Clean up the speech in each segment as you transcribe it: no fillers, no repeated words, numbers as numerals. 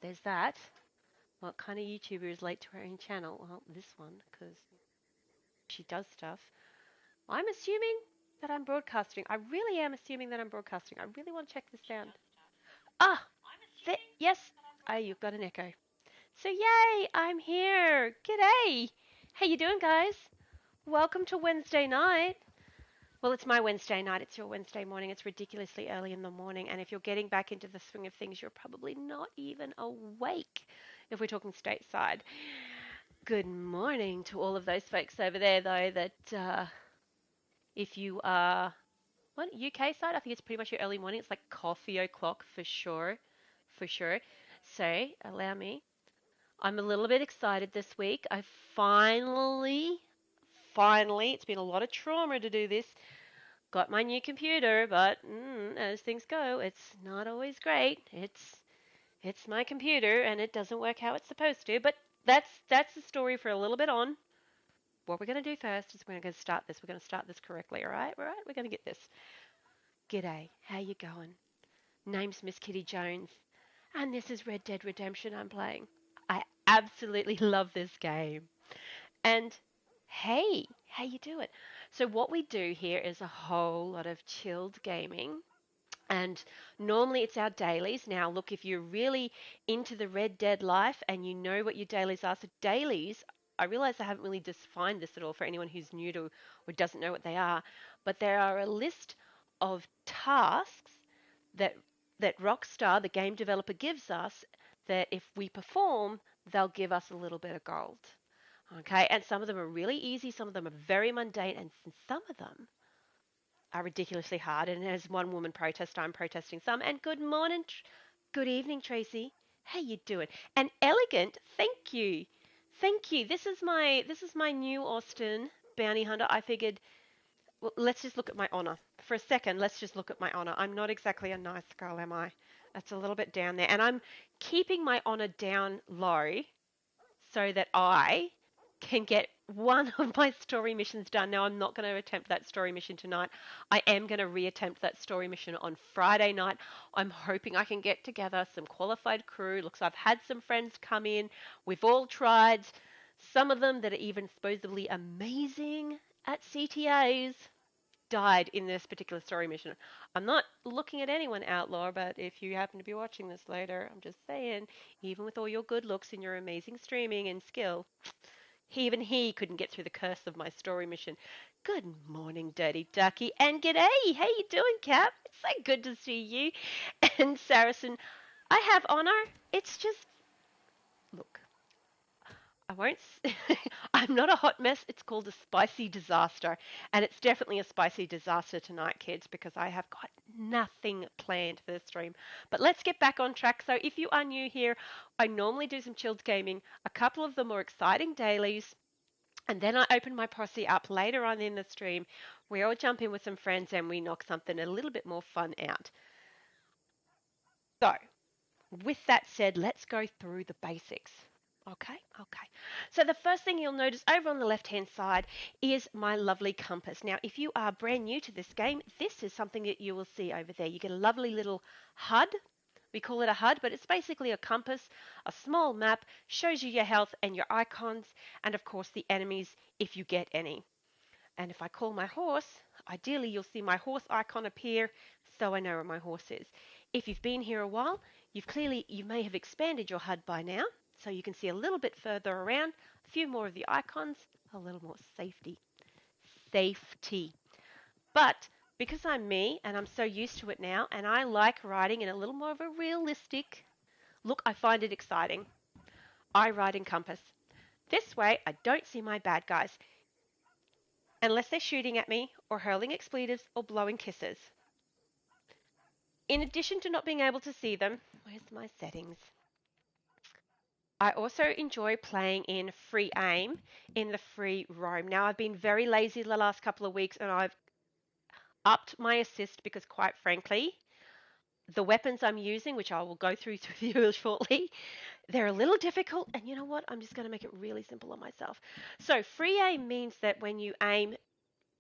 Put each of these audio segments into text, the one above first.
there's that. What kind of YouTuber is late to her own channel? Well, this one, because she does stuff. I'm assuming that I'm broadcasting. I really am assuming that I'm broadcasting. I really want to check this down. Ah, yes. Oh, you've got an echo. So yay, I'm here. G'day. How you doing, guys? Welcome to Wednesday night. Well, it's my Wednesday night. It's your Wednesday morning. It's ridiculously early in the morning. And if you're getting back into the swing of things, you're probably not even awake if we're talking stateside. Good morning to all of those folks over there, though, that if you are, what, UK side? I think it's pretty much your early morning. It's like coffee o'clock for sure. For sure. So, allow me. I'm a little bit excited this week. I finally, it's been a lot of trauma to do this, got my new computer, but as things go, it's not always great. It's my computer and it doesn't work how it's supposed to. But that's the story for a little bit on. What we're going to do first is we're going to start this. We're going to start this correctly, all right? All right, we're going to get this. G'day, how you going? Name's Miss Kitty Jones, and this is Red Dead Redemption I'm playing. I absolutely love this game. And hey, how you doing? So what we do here is a whole lot of chilled gaming. And normally it's our dailies. Now, look, if you're really into the Red Dead life and you know what your dailies are, so dailies, I realize I haven't really defined this at all for anyone who's new to or doesn't know what they are, but there are a list of tasks that Rockstar, the game developer, gives us that if we perform, they'll give us a little bit of gold. Okay, and some of them are really easy, some of them are very mundane, and some of them are ridiculously hard. And as one woman protest, I'm protesting some. And good morning, good evening, Tracy. How you doing? And elegant, thank you, thank you. This is my new Austin bounty hunter. I figured, well, let's just look at my honor for a second. Let's just look at my honor. I'm not exactly a nice girl, am I? That's a little bit down there, and I'm keeping my honor down low so that I can get one of my story missions done. Now, I'm not going to attempt that story mission tonight. I am going to reattempt that story mission on Friday night. I'm hoping I can get together some qualified crew. Looks, I've had some friends come in. We've all tried. Some of them that are even supposedly amazing at CTAs died in this particular story mission. I'm not looking at anyone, Outlaw, but if you happen to be watching this later, I'm just saying, even with all your good looks and your amazing streaming and skill, even he couldn't get through the curse of my story mission. Good morning, Dirty Ducky, and g'day, how you doing, Cap? It's so good to see you. And Saracen, I have honor. It's just, look, I won't. I'm not a hot mess. It's called a spicy disaster. And it's definitely a spicy disaster tonight, kids, because I have got nothing planned for the stream. But let's get back on track. So if you are new here, I normally do some chilled gaming, a couple of the more exciting dailies, and then I open my posse up later on in the stream. We all jump in with some friends and we knock something a little bit more fun out. So, with that said, let's go through the basics. Okay, okay. So the first thing you'll notice over on the left-hand side is my lovely compass. Now, if you are brand new to this game, this is something that you will see over there. You get a lovely little HUD. We call it a HUD, but it's basically a compass, a small map, shows you your health and your icons, and of course the enemies if you get any. And if I call my horse, ideally you'll see my horse icon appear, so I know where my horse is. If you've been here a while, you may have expanded your HUD by now, so you can see a little bit further around, a few more of the icons, a little more safety. Safety. But because I'm me and I'm so used to it now, and I like riding in a little more of a realistic look, I find it exciting. I ride in compass. This way, I don't see my bad guys unless they're shooting at me or hurling expletives or blowing kisses. In addition to not being able to see them, where's my settings? I also enjoy playing in free aim in the free roam. Now, I've been very lazy the last couple of weeks and I've upped my assist because, quite frankly, the weapons I'm using, which I will go through with you shortly, they're a little difficult. And you know what? I'm just going to make it really simple on myself. So free aim means that when you aim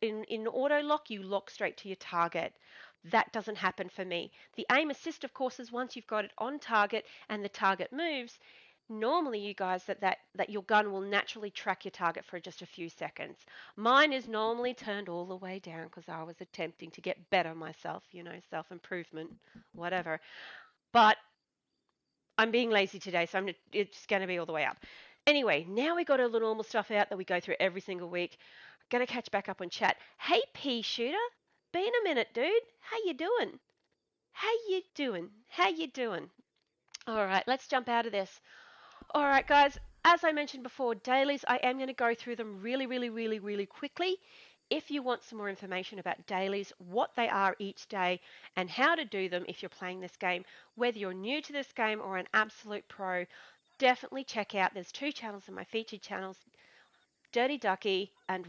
in auto lock, you lock straight to your target. That doesn't happen for me. The aim assist, of course, is once you've got it on target and the target moves, normally you guys that your gun will naturally track your target for just a few seconds. Mine is normally turned all the way down because I was attempting to get better myself, self improvement, whatever. But I'm being lazy today, so it's going to be all the way up. Anyway, now we got all the normal stuff out that we go through every single week. Gonna catch back up on chat. Hey, pea shooter, been a minute, dude. How you doing? How you doing? How you doing? All right, let's jump out of this. All right, guys. As I mentioned before, dailies, I am going to go through them really, really, really, really quickly. If you want some more information about dailies, what they are each day, and how to do them if you're playing this game, whether you're new to this game or an absolute pro, definitely check out. There's two channels in my featured channels, Dirty Ducky and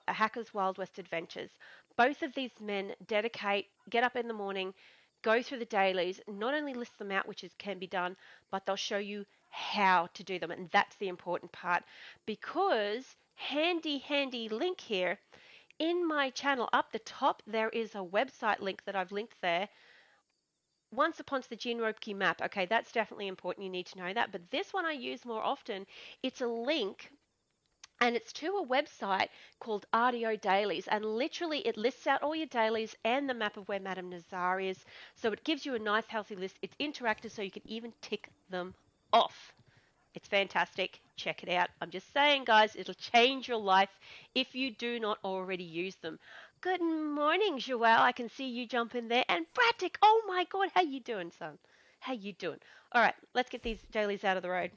Hackers Wild West Adventures. Both of these men get up in the morning, go through the dailies, not only list them out, which can be done, but they'll show you how to do them. And that's the important part because handy link here in my channel up the top, there is a website link that I've linked there. Once upon the Jinroki map. Okay, that's definitely important. You need to know that. But this one I use more often. It's a link and it's to a website called RDO Dailies, and literally it lists out all your dailies and the map of where Madame Nazar is. So it gives you a nice healthy list. It's interactive, so you can even tick them off. It's fantastic. Check it out. I'm just saying, guys, it'll change your life if you do not already use them. Good morning, Joelle. I can see you jump in there. And Bratic, oh my God, how you doing, son? How you doing? All right, let's get these dailies out of the road.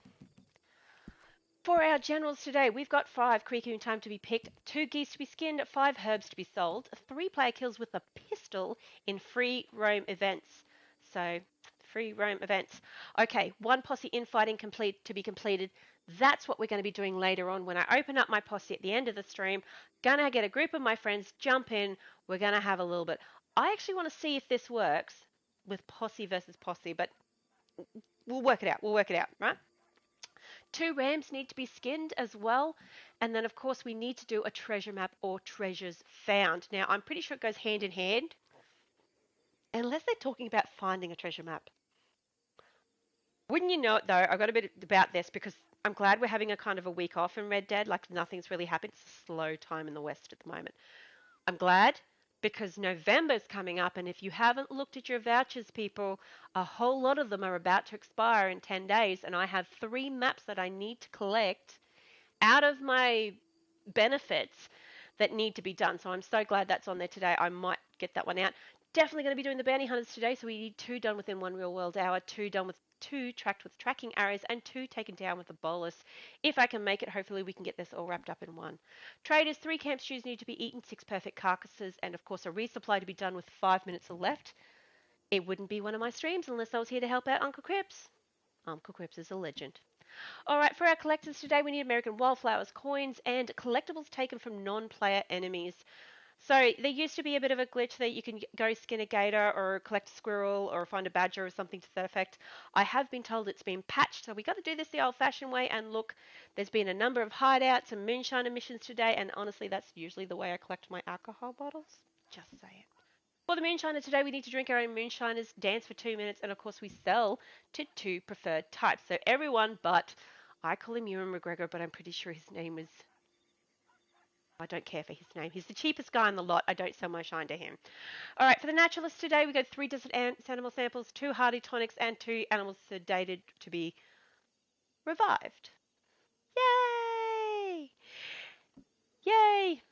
For our generals today, we've got 5 creaking time to be picked, 2 geese to be skinned, 5 herbs to be sold, 3 player kills with a pistol in free roam events. So, free roam events. Okay, 1 posse infighting to be completed. That's what we're going to be doing later on when I open up my posse at the end of the stream. Gonna get a group of my friends, jump in. We're going to have a little bit. I actually want to see if this works with posse versus posse, but we'll work it out. We'll work it out, right? 2 rams need to be skinned as well. And then, of course, we need to do a treasure map or treasures found. Now, I'm pretty sure it goes hand in hand. Unless they're talking about finding a treasure map. Wouldn't you know it, though? I've got a bit about this because I'm glad we're having a kind of a week off in Red Dead. Like, nothing's really happened. It's a slow time in the West at the moment. I'm glad because November's coming up. And if you haven't looked at your vouchers, people, a whole lot of them are about to expire in 10 days. And I have 3 maps that I need to collect out of my benefits that need to be done. So I'm so glad that's on there today. I might get that one out. Definitely going to be doing the bounty hunters today. So we need 2 done within 1 real world hour, 2 done with 2 tracked with tracking arrows, and 2 taken down with a bolus. If I can make it, hopefully we can get this all wrapped up in 1. Traders, 3 camp stews need to be eaten, 6 perfect carcasses, and of course a resupply to be done with 5 minutes left. It wouldn't be one of my streams unless I was here to help out Uncle Crips. Uncle Crips is a legend. All right, for our collectors today, we need American wildflowers, coins, and collectibles taken from non-player enemies. So there used to be a bit of a glitch that you can go skin a gator or collect a squirrel or find a badger or something to that effect. I have been told it's been patched, so we got to do this the old-fashioned way. And look, there's been a number of hideouts and moonshine emissions today, and honestly, that's usually the way I collect my alcohol bottles. Just say it. For the moonshiner today, we need to drink our own moonshiners, dance for 2 minutes, and of course we sell to 2 preferred types. So everyone but, I call him Ewan McGregor, but I'm pretty sure his name is, I don't care for his name. He's the cheapest guy in the lot. I don't sell my shine to him. All right, for the naturalists today, we got 3 desert animal samples, 2 hardy tonics, and 2 animals sedated to be revived. Yay! Yay!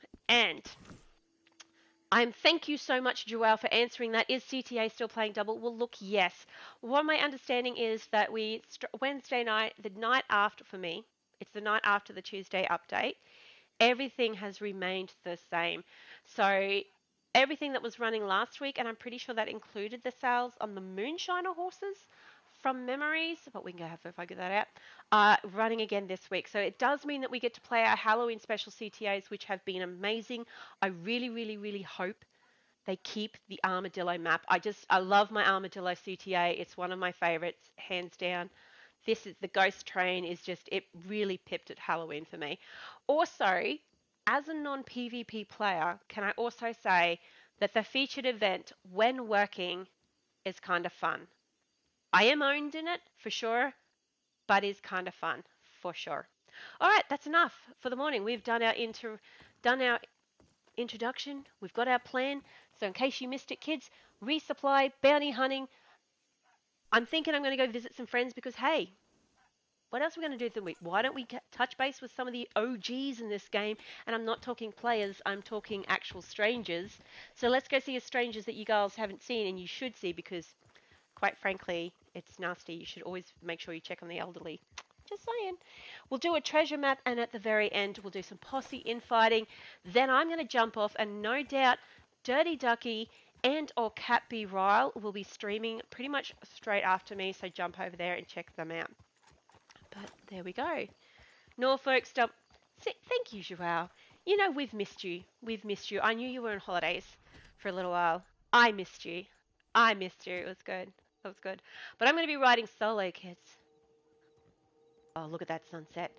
And thank you so much, Joelle, for answering that. Is CTA still playing double? Well, look, yes. What my understanding is that Wednesday night, the night after for me, it's the night after the Tuesday update, everything has remained the same. So everything that was running last week, and I'm pretty sure that included the sales on the Moonshiner horses from memories, but we can go have if I get that out, running again this week. So it does mean that we get to play our Halloween special CTAs, which have been amazing. I really, really, really hope they keep the armadillo map. I love my armadillo CTA. It's one of my favorites, hands down. This is the ghost train is just, it really pipped at Halloween for me. Also, as a non-PvP player, can I also say that the featured event, when working, is kind of fun. I am owned in it for sure, but is kind of fun for sure. All right, that's enough for the morning. We've done our introduction. We've got our plan. So in case you missed it, kids, resupply, bounty hunting. I'm thinking I'm going to go visit some friends because hey, what else are we going to do the week? Why don't we touch base with some of the OGs in this game? And I'm not talking players, I'm talking actual strangers. So let's go see a strangers that you girls haven't seen and you should see because, quite frankly, it's nasty. You should always make sure you check on the elderly. Just saying. We'll do a treasure map and at the very end we'll do some posse infighting. Then I'm going to jump off and no doubt Dirty Ducky and or Cat B Ryle will be streaming pretty much straight after me. So jump over there and check them out. But there we go. Norfolk stop. Thank you, Joao. You know, we've missed you. We've missed you. I knew you were on holidays for a little while. I missed you. I missed you. It was good. It was good. But I'm going to be riding solo, kids. Oh, look at that sunset.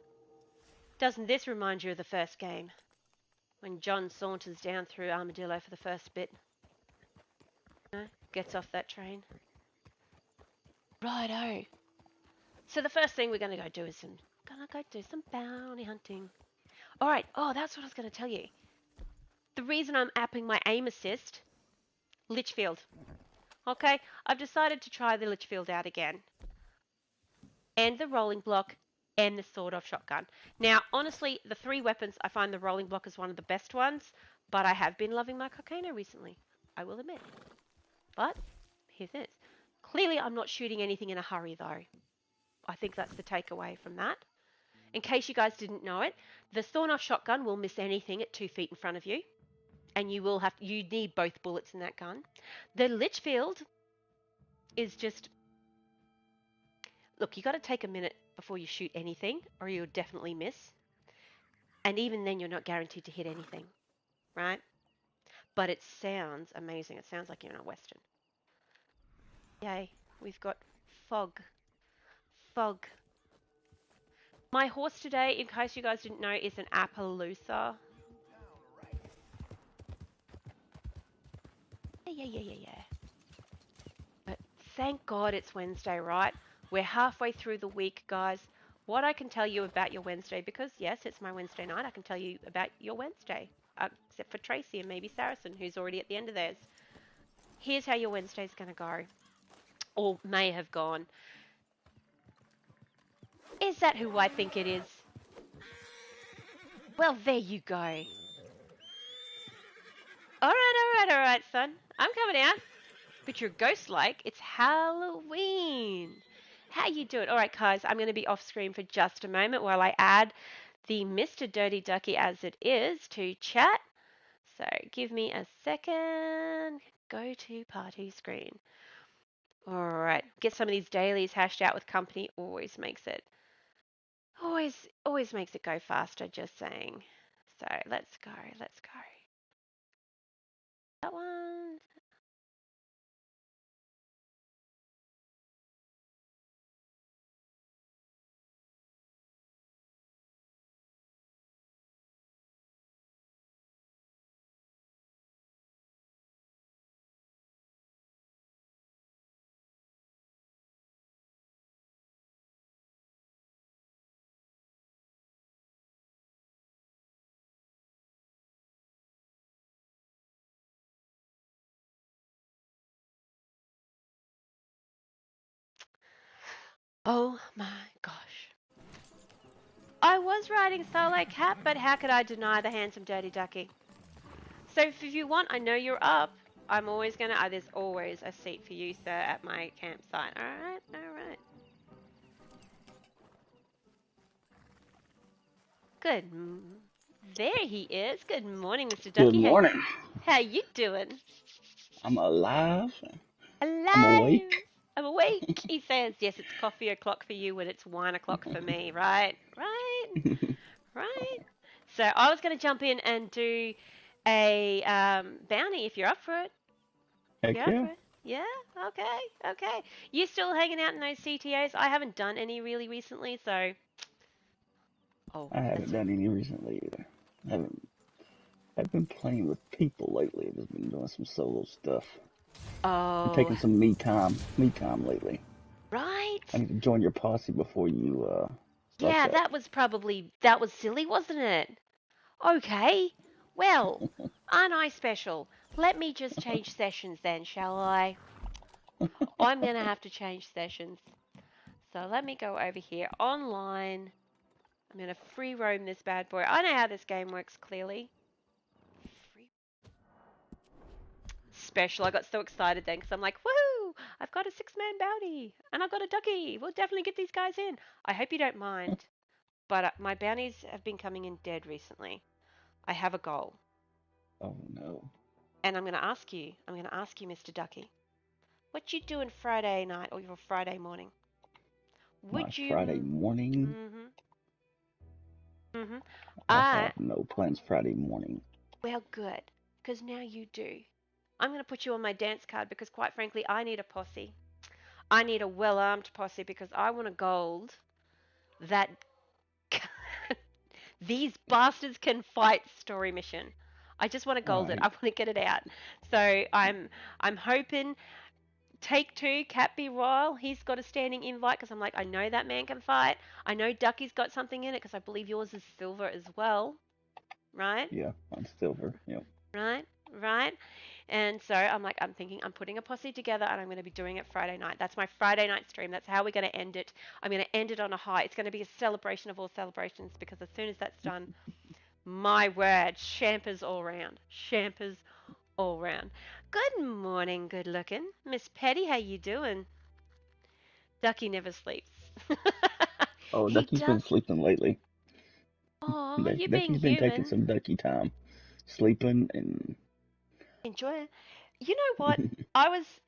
Doesn't this remind you of the first game? When John saunters down through Armadillo for the first bit. Gets off that train. Righto. So the first thing we're going to go do is some bounty hunting. All right. Oh, that's what I was going to tell you. The reason I'm apping my aim assist, Litchfield. Okay, I've decided to try the Litchfield out again. And the rolling block and the sawed-off shotgun. Now, honestly, the three weapons, I find the rolling block is one of the best ones, but I have been loving my Cocaino recently, I will admit. But, here's this. Clearly, I'm not shooting anything in a hurry, though. I think that's the takeaway from that. In case you guys didn't know it, the sawn-off shotgun will miss anything at 2 feet in front of you. And you need both bullets in that gun. The Litchfield is just, look, you got to take a minute before you shoot anything or you'll definitely miss. And even then you're not guaranteed to hit anything, right? But it sounds amazing. It sounds like you're in a Western. Yay, we've got fog. Fog. My horse today, in case you guys didn't know, is an Appaloosa. Yeah. But thank God it's Wednesday, right? We're halfway through the week, guys. What I can tell you about your Wednesday, because yes, it's my Wednesday night, I can tell you about your Wednesday. Except for Tracy and maybe Saracen, who's already at the end of theirs. Here's how your Wednesday's going to go. Or may have gone. Is that who I think it is? Well, there you go. Alright, son. I'm coming out. But you're ghost-like. It's Halloween. How you doing? All right, guys, I'm going to be off screen for just a moment while I add the Mr. Dirty Ducky as it is to chat. So give me a second. Go to party screen. All right, get some of these dailies hashed out with company. Always makes it go faster. Just saying. So let's go. That one. Oh my gosh. I was riding solo cat, but how could I deny the handsome dirty ducky? So if you want, I know you're up. I'm always gonna. There's always a seat for you, sir, at my campsite. All right. Good. There he is. Good morning, Mr. Good Ducky. morning. How you doing? I'm alive. I'm Alive. awake. I'm awake. He says, yes, it's coffee o'clock for you when it's 1 o'clock for me. Right. So I was going to jump in and do a bounty if you're up for it. Heck yeah. Yeah? Okay. You still hanging out in those CTAs? I haven't done any really recently, so... Oh, I haven't done any recently either. I haven't. I've been playing with people lately. I've just been doing some solo stuff. Been Oh, taking some me time lately. I right? need to join your posse before you start Yeah, that. that was silly, wasn't it? Okay. Well, aren't I special? Let me just change sessions then, shall I? I'm going to have to change sessions. So let me go over here online. I'm going to free roam this bad boy. I know how this game works clearly. Free special. I got so excited then because I'm like, woohoo! I've got a six-man bounty and I've got a ducky. We'll definitely get these guys in. I hope you don't mind, but my bounties have been coming in dead recently. I have a goal, Oh no. and I'm going to ask you, Mr. Ducky, what you doing Friday night or your Friday morning? My Would you? Friday morning. Mhm. Mhm. I I have no plans Friday morning. Well, good, because now you do. I'm going to put you on my dance card because, quite frankly, I need a posse. I need a well armed posse because I want a gold that these bastards can fight story mission. I just want to All gold it. I right. want to get it out. So I'm hoping take two, Cat be Royal. He's got a standing invite because I'm like, I know that man can fight. I know Ducky's got something in it because I believe yours is silver as well, right? Yeah, I'm silver. Yep. Right, right. And so I'm thinking I'm putting a posse together and I'm going to be doing it Friday night. That's my Friday night stream. That's how we're going to end it. I'm going to end it on a high. It's going to be a celebration of all celebrations because as soon as that's done, my word, champers all round. Champers all round. Good morning, good looking. Miss Petty, how you doing? Ducky never sleeps. Oh, He Ducky's been does. sleeping lately. Oh, you're being Ducky's been taking human. some Ducky time, sleeping and Enjoy it. You know what? I was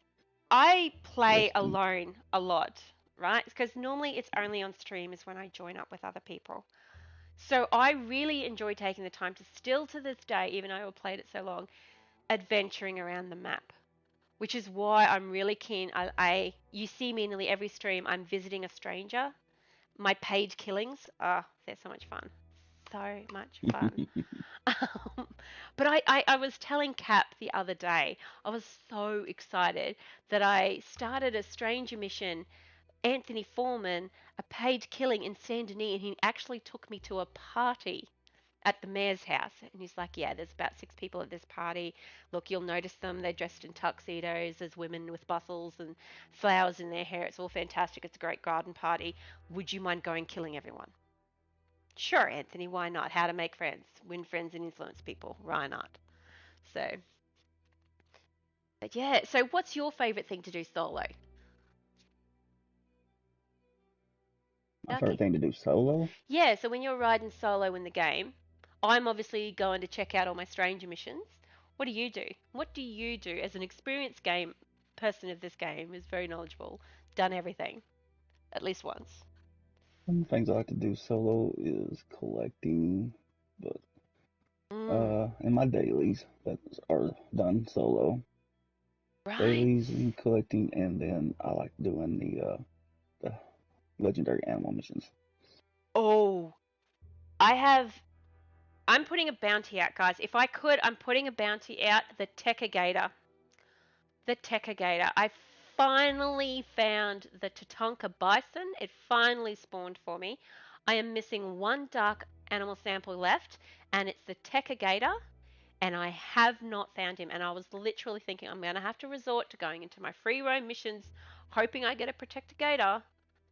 I play resting. alone a lot, right? Because normally it's only on stream is when I join up with other people. So I really enjoy taking the time to still to this day, even though I've played it so long, adventuring around the map. Which is why I'm really keen. You see me nearly every stream. I'm visiting a stranger. My paid killings, they're so much fun, so much fun. Um, but I was telling Cap the other day, I was so excited that I started a stranger mission, Anthony Foreman, a paid killing in Saint Denis, and he actually took me to a party at the mayor's house. And he's like, yeah, there's about six people at this party. Look, you'll notice them. They're dressed in tuxedos. There's women with bustles and flowers in their hair. It's all fantastic. It's a great garden party. Would you mind going killing everyone? Sure, Anthony, why not? How to make friends, win friends, and influence people. Why not? So, but yeah. So, what's your favorite thing to do solo, My favorite Ducky? thing to do solo. Yeah. So when you're riding solo in the game, I'm obviously going to check out all my stranger missions. What do you do? What do you do as an experienced game person of this game who's very knowledgeable, done everything at least once? One of the things I like to do solo is collecting, but Mm, in my dailies that are done solo. right. Dailies and collecting, and then I like doing the legendary animal missions. Oh, I have. I'm putting a bounty out, guys. If I could, I'm putting a bounty out. The Tekagator. The Tekagator. I finally found the Tatonka bison. It finally spawned for me. I am missing one dark animal sample left, and it's the Tekagator, and I have not found him. And I was literally thinking I'm going to have to resort to going into my free roam missions, hoping I get a protector gator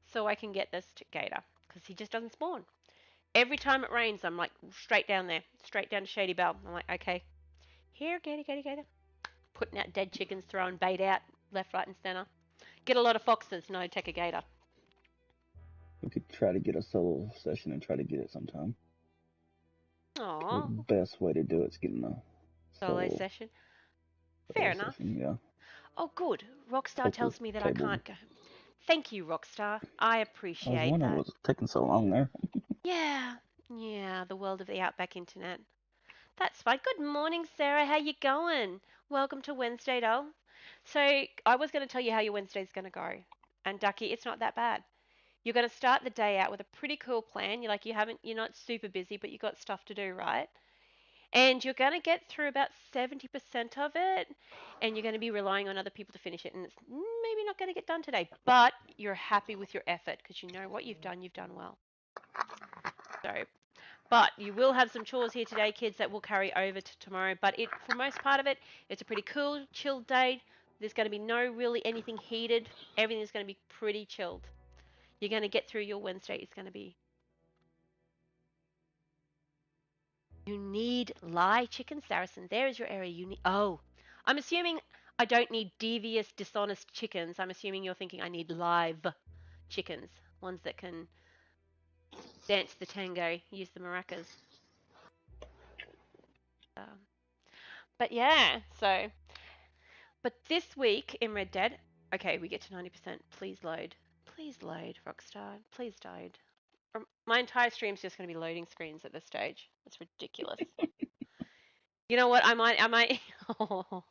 so I can get this gator because he just doesn't spawn. Every time it rains, I'm like straight down there, straight down to Shady Bell. I'm like, okay, here, gator, gator, gator. Putting out dead chickens, throwing bait out left, right, and centre. Get a lot of foxes, no take a gator. We could try to get a solo session and try to get it sometime. The Aw, best way to do it is getting a solo solo session. Fair solo enough. session. Yeah, Oh, good. Rockstar poker tells me that I table. can't go. Thank you, Rockstar. I I was appreciate wondering that. what's taking so long there. Yeah, yeah, the world of the Outback Internet. That's fine. Good morning, Sarah. How you going? Welcome to Wednesday, doll. So I was going to tell you how your Wednesday's going to go, and Ducky, it's not that bad. You're going to start the day out with a pretty cool plan. You're not super busy, but you got stuff to do, right? And you're going to get through about 70% of it, and you're going to be relying on other people to finish it, and it's maybe not going to get done today, but you're happy with your effort because you know what you've done well. So, but you will have some chores here today, kids, that will carry over to tomorrow, but for most part of it, it's a pretty cool, chilled day. There's going to be no really anything heated. Everything's going to be pretty chilled. You're going to get through your Wednesday. It's going to be. You need live chicken, Saracen. There is your area. You need. Oh, I'm assuming I don't need devious, dishonest chickens. I'm assuming you're thinking I need live chickens, ones that can dance the tango, use the maracas. But yeah, so. But this week in Red Dead, okay, we get to 90%. Please load. Please load, Rockstar. Please load. My entire stream's just going to be loading screens at this stage. It's ridiculous. You know what? I might. Oh,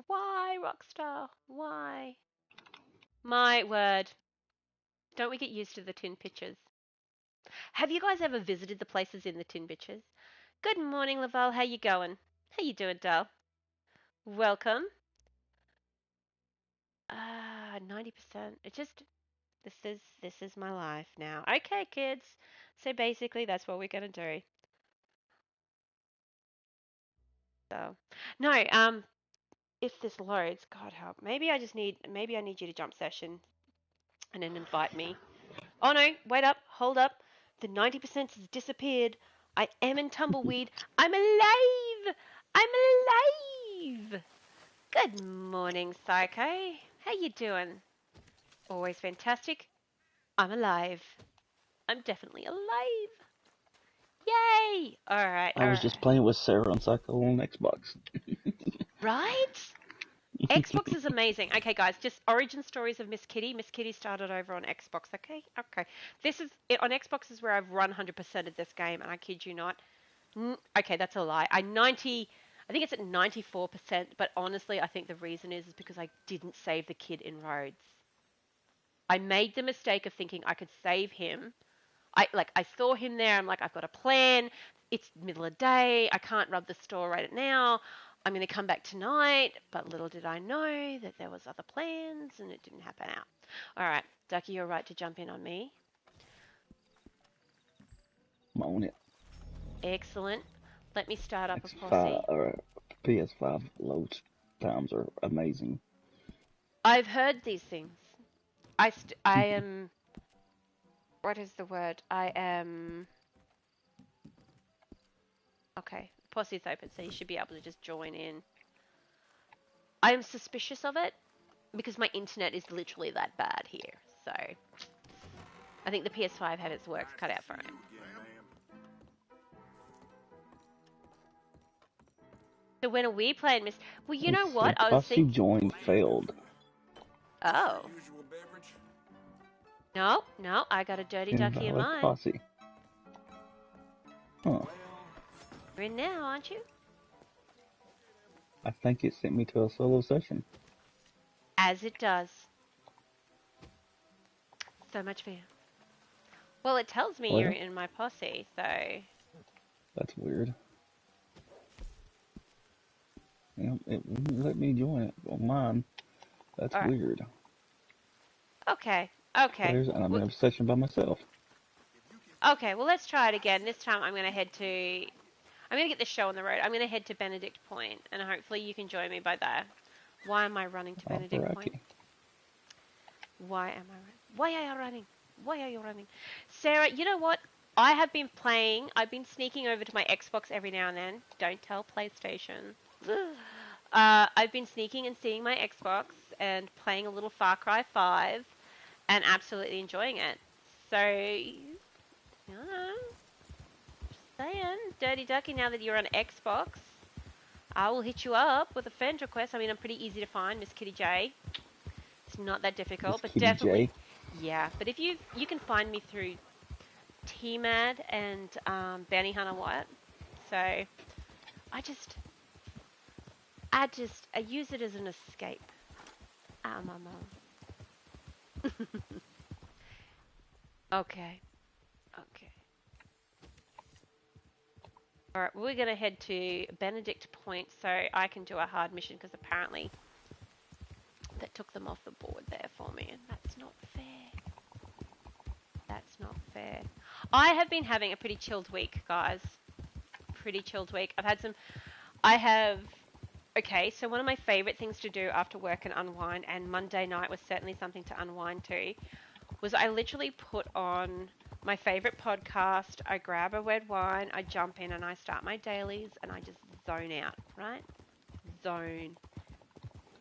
why, Rockstar? Why? My word. Don't we get used to the tin pictures? Have you guys ever visited the places in the tin pictures? Good morning, Laval. How you going? How you doing, doll? Welcome. 90%. This is my life now. Okay, kids. So basically, that's what we're gonna do. So, no. If this loads, God help. Maybe I need you to jump session and then invite me. Oh no, wait up, hold up. The 90% has disappeared. I am in tumbleweed. I'm alive! I'm alive! Good morning, Psycho. How you doing? Always fantastic. I'm alive. I'm definitely alive. Yay! Alright, I was just alright. playing with Sarah on Psycho on Xbox. Right? Xbox is amazing. Okay, guys, just origin stories of Miss Kitty. Miss Kitty started over on Xbox. Okay, okay. This is on Xbox is where I've run 100% of this game, and I kid you not. Okay, that's a lie. I think it's at 94%. But honestly, I think the reason is because I didn't save the kid in Rhodes. I made the mistake of thinking I could save him. I saw him there. I'm like, I've got a plan. It's middle of the day. I can't rub the store right now. I'm going to come back tonight. But little did I know that there was other plans and it didn't happen out. All right, Ducky, you're right to jump in on me. I'm on it. Excellent. Let me start up a X5 posse. or PS5 load times are amazing. I've heard these things. I am. What is the word? I am. Okay, posse's open, so you should be able to just join in. I am suspicious of it because my internet is literally that bad here. So I think the PS5 had its work cut out for it. So when are we playing, Miss? Well, you It know what? said I was posse thinking. join failed. Oh. No, no, I got a dirty ducky in Invalid mine. posse. Huh. You're in now, aren't you? I think it sent me to a solo session. As it does. So much fear. Well, it tells me you're Well, in my posse, so. that's weird. It wouldn't let me join it on mine. That's Alright. weird. Okay. Okay. And I'm in a session by myself. Okay, well, let's try it again. This time I'm going to head to. I'm going to get this show on the road. I'm going to head to Benedict Point, and hopefully you can join me by there. Why am I running to Benedict Point? Alrighty. Why am I running? Why are you running? Why are you running? Sarah, you know what? I have been playing. I've been sneaking over to my Xbox every now and then. Don't tell PlayStation. I've been sneaking and seeing my Xbox and playing a little Far Cry 5 and absolutely enjoying it. So, just saying, Dirty Ducky, now that you're on Xbox, I will hit you up with a friend request. I mean, I'm pretty easy to find, Miss Kitty J. It's not that difficult, Miss but Kitty definitely, J. yeah. But if you can find me through TMAD and Bounty Hunter White. So I use it as an escape. My mom. Okay. Okay. All right, we're going to head to Benedict Point so I can do a hard mission because apparently that took them off the board there for me, and that's not fair. That's not fair. I have been having a pretty chilled week, guys. Pretty chilled week. Okay, so one of my favorite things to do after work and unwind, and Monday night was certainly something to unwind to, was I literally put on my favorite podcast, I grab a red wine, I jump in and I start my dailies and I just zone out, right? Zone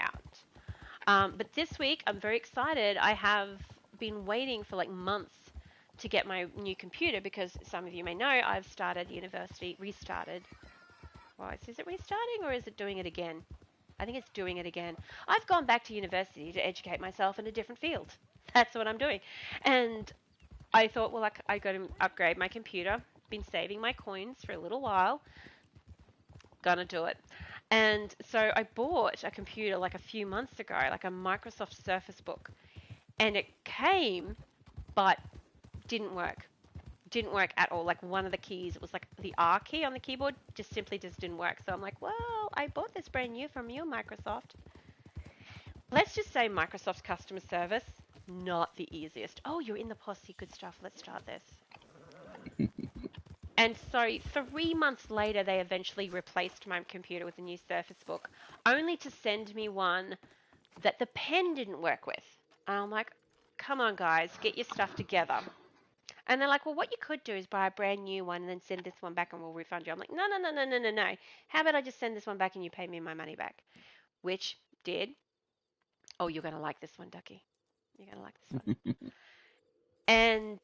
out. But this week, I'm very excited. I have been waiting for like months to get my new computer because some of you may know I've started university, restarted. Well, is it restarting or is it doing it again? I think it's doing it again. I've gone back to university to educate myself in a different field. That's what I'm doing. And I thought, well, I got to upgrade my computer. Been saving my coins for a little while. Gonna do it. And so I bought a computer like a few months ago, like a Microsoft Surface Book. And it came, but didn't work. Didn't work at all. Like one of the keys, it was like the R key on the keyboard, just didn't work. So I'm like, well, I bought this brand new from you, Microsoft. Let's just say Microsoft customer service, not the easiest. Oh, you're in the posse. Good stuff. Let's start this. And so 3 months later, they eventually replaced my computer with a new Surface Book, only to send me one that the pen didn't work with. And I'm like, come on, guys, get your stuff together. And they're like, well, what you could do is buy a brand new one and then send this one back and we'll refund you. I'm like, no, no, no, no, no, no, no. How about I just send this one back and you pay me my money back? Which did. Oh, you're going to like this one, Ducky. You're going to like this one. And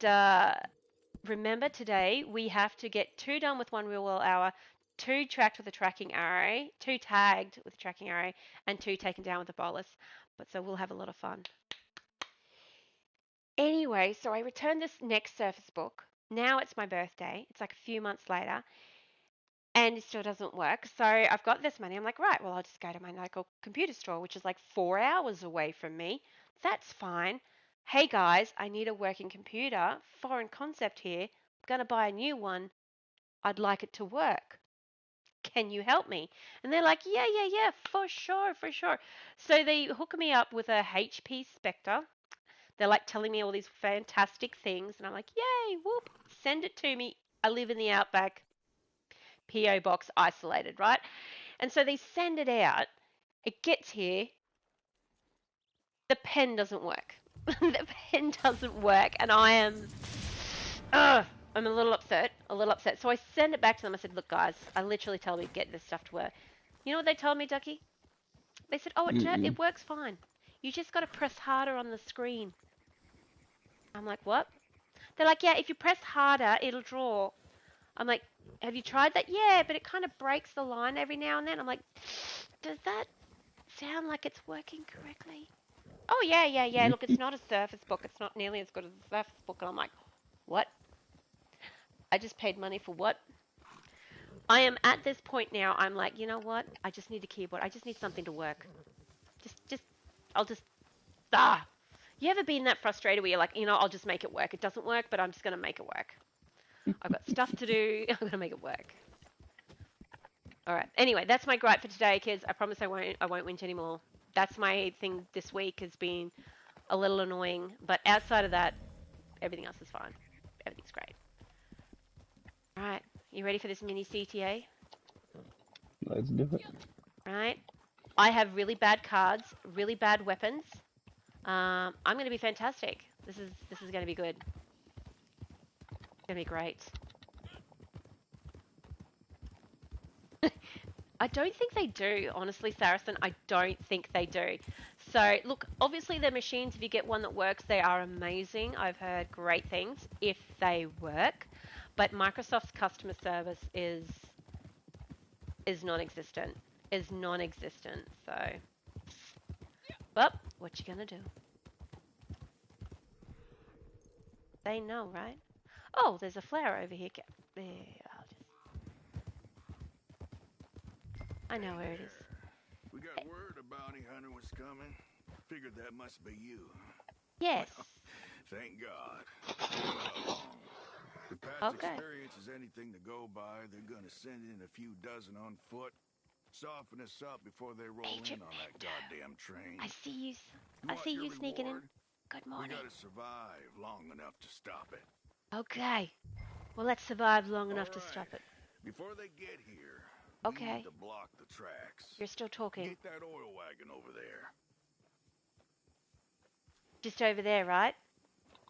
remember today, we have to get 2 done with 1 real world hour, 2 tracked with a tracking arrow, 2 tagged with a tracking arrow, and 2 taken down with a bolus. But so we'll have a lot of fun. Anyway, so I returned this next Surface Book. Now it's my birthday. It's like a few months later. And it still doesn't work. So I've got this money. I'm like, right, well, I'll just go to my local computer store, which is like 4 hours away from me. That's fine. Hey guys, I need a working computer. Foreign concept here. I'm going to buy a new one. I'd like it to work. Can you help me? And they're like, yeah, yeah, yeah, for sure, for sure. So they hook me up with a HP Spectre. They're like telling me all these fantastic things. And I'm like, yay, whoop, send it to me. I live in the outback. PO box isolated, right? And so they send it out. It gets here. The pen doesn't work. The pen doesn't work, and I'm a little upset. A little upset. So I send it back to them. I said, look, guys, I literally tell me to get this stuff to work. You know what they told me, Ducky? They said, oh, it works fine. You just got to press harder on the screen. I'm like, what? They're like, yeah, if you press harder, it'll draw. I'm like, have you tried that? Yeah, but it kind of breaks the line every now and then. I'm like, does that sound like it's working correctly? Oh, yeah, yeah, yeah. Look, it's not a Surface Book. It's not nearly as good as a Surface Book. And I'm like, what? I just paid money for what? I am at this point now. I'm like, you know what? I just need a keyboard. I just need something to work. I'll just, ah. You ever been that frustrated where you're like, I'll just make it work. It doesn't work, but I'm just going to make it work. I've got stuff to do. I'm going to make it work. All right. Anyway, that's my gripe for today, kids. I promise I won't whinge anymore. That's my thing this week has been a little annoying, but outside of that, everything else is fine. Everything's great. All right. You ready for this mini CTA? Let's do it. All right. I have really bad cards, really bad weapons. I'm going to be fantastic. This is going to be good. It's going to be great. I don't think they do, honestly, Saracen. I don't think they do. So, look, obviously they're machines. If you get one that works, they are amazing. I've heard great things if they work. But Microsoft's customer service is non-existent. Is non-existent. So, well, what you gonna do? They know, right? Oh, there's a flower over here. There, I know where it is. We got word a bounty hunter was coming. Figured that must be you. Yes. Well, thank God. If past Okay. experience is anything to go by, they're gonna send in a few dozen on foot, soften us up before they roll Agent in on that Panda. goddamn train. I see you. You I want see your you sneaking in. reward? Good We morning. gotta survive long enough to stop it. Okay. Well, let's survive long All enough to right. stop it. Before they get here, we need Okay. to block the tracks. You're still talking. Get that oil wagon over there. Just over there, right?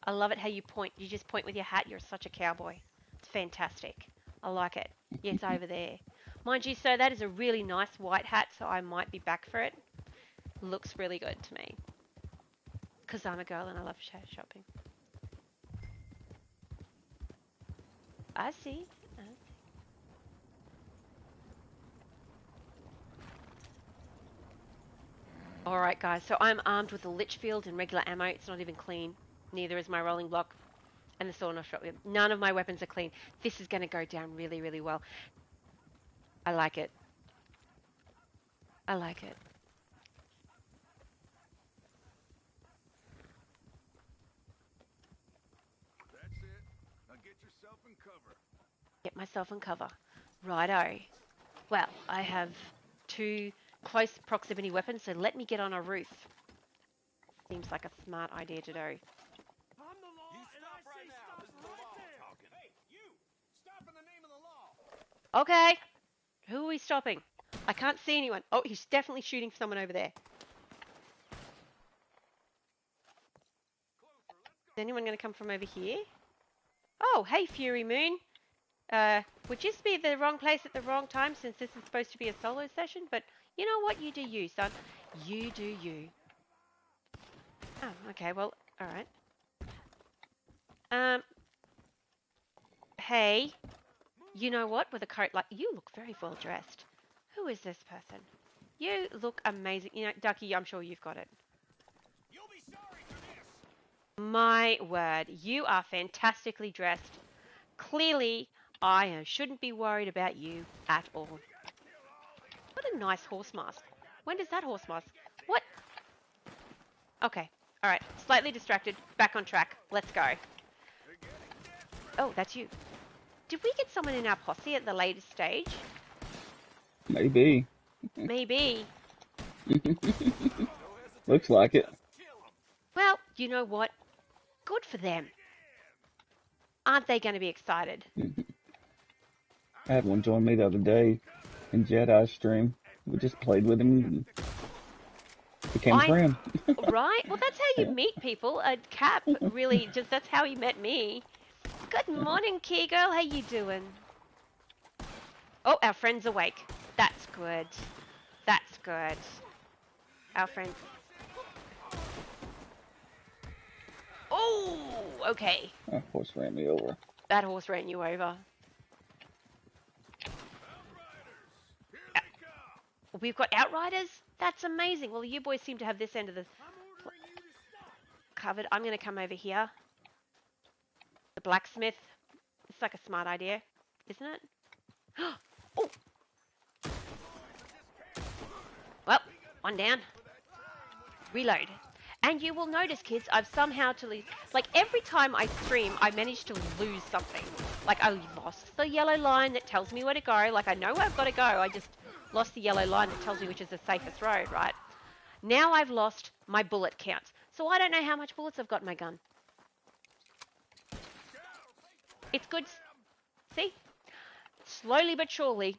I love it how you point. You just point with your hat. You're such a cowboy. It's fantastic. I like it. Yeah, it's over there. Mind you, so that is a really nice white hat, so I might be back for it. Looks really good to me. Because I'm a girl and I love shopping. I see. Alright, guys, so I'm armed with a Litchfield and regular ammo. It's not even clean. Neither is my rolling block and the sawn-off shotgun. None of my weapons are clean. This is going to go down really, really well. I like it. I like it. That's it. Now get yourself in cover. Get myself in cover. Righto. Well, I have 2 close proximity weapons, so let me get on a roof. Seems like a smart idea to do. I'm the law, you and I say stop right there. Talking. Hey, you! Stop in the name of the law. Okay. Who are we stopping? I can't see anyone. Oh, he's definitely shooting someone over there. Is anyone going to come from over here? Oh, hey, Fury Moon. Would just be the wrong place at the wrong time since this is supposed to be a solo session, but you know what? You do you, son. You do you. Oh, okay, well, alright. Hey, you know what? With a coat like... You look very well dressed. Who is this person? You look amazing. You know, Ducky, I'm sure you've got it. You'll be sorry for this. My word, you are fantastically dressed. Clearly, I shouldn't be worried about you at all. What a nice horse mask. When does that horse mask... What? Okay. Alright. Slightly distracted. Back on track. Let's go. Oh, that's you. Did we get someone in our posse at the latest stage? Maybe. Maybe. Looks like it. Well, you know what? Good for them. Aren't they going to be excited? I had one join me the other day in Jedi's stream. We just played with him and became a friend. Right? Well, that's how you meet people. Cap really just, that's how he met me. Good morning, Key Girl. How you doing? Oh, our friend's awake. That's good. That's good. Our friend. Oh, okay. That horse ran me over. That horse ran you over. We've got outriders? That's amazing. Well, you boys seem to have this end of the covered. I'm going to come over here. The blacksmith. It's like a smart idea, isn't it? Oh! Well, one down. Reload. And you will notice, kids, I've somehow like every time I stream, I manage to lose something. Like I lost the yellow line that tells me where to go. Like I know where I've got to go. I just lost the yellow line that tells me which is the safest road, right? Now I've lost my bullet count. So I don't know how much bullets I've got in my gun. It's good. See? Slowly but surely,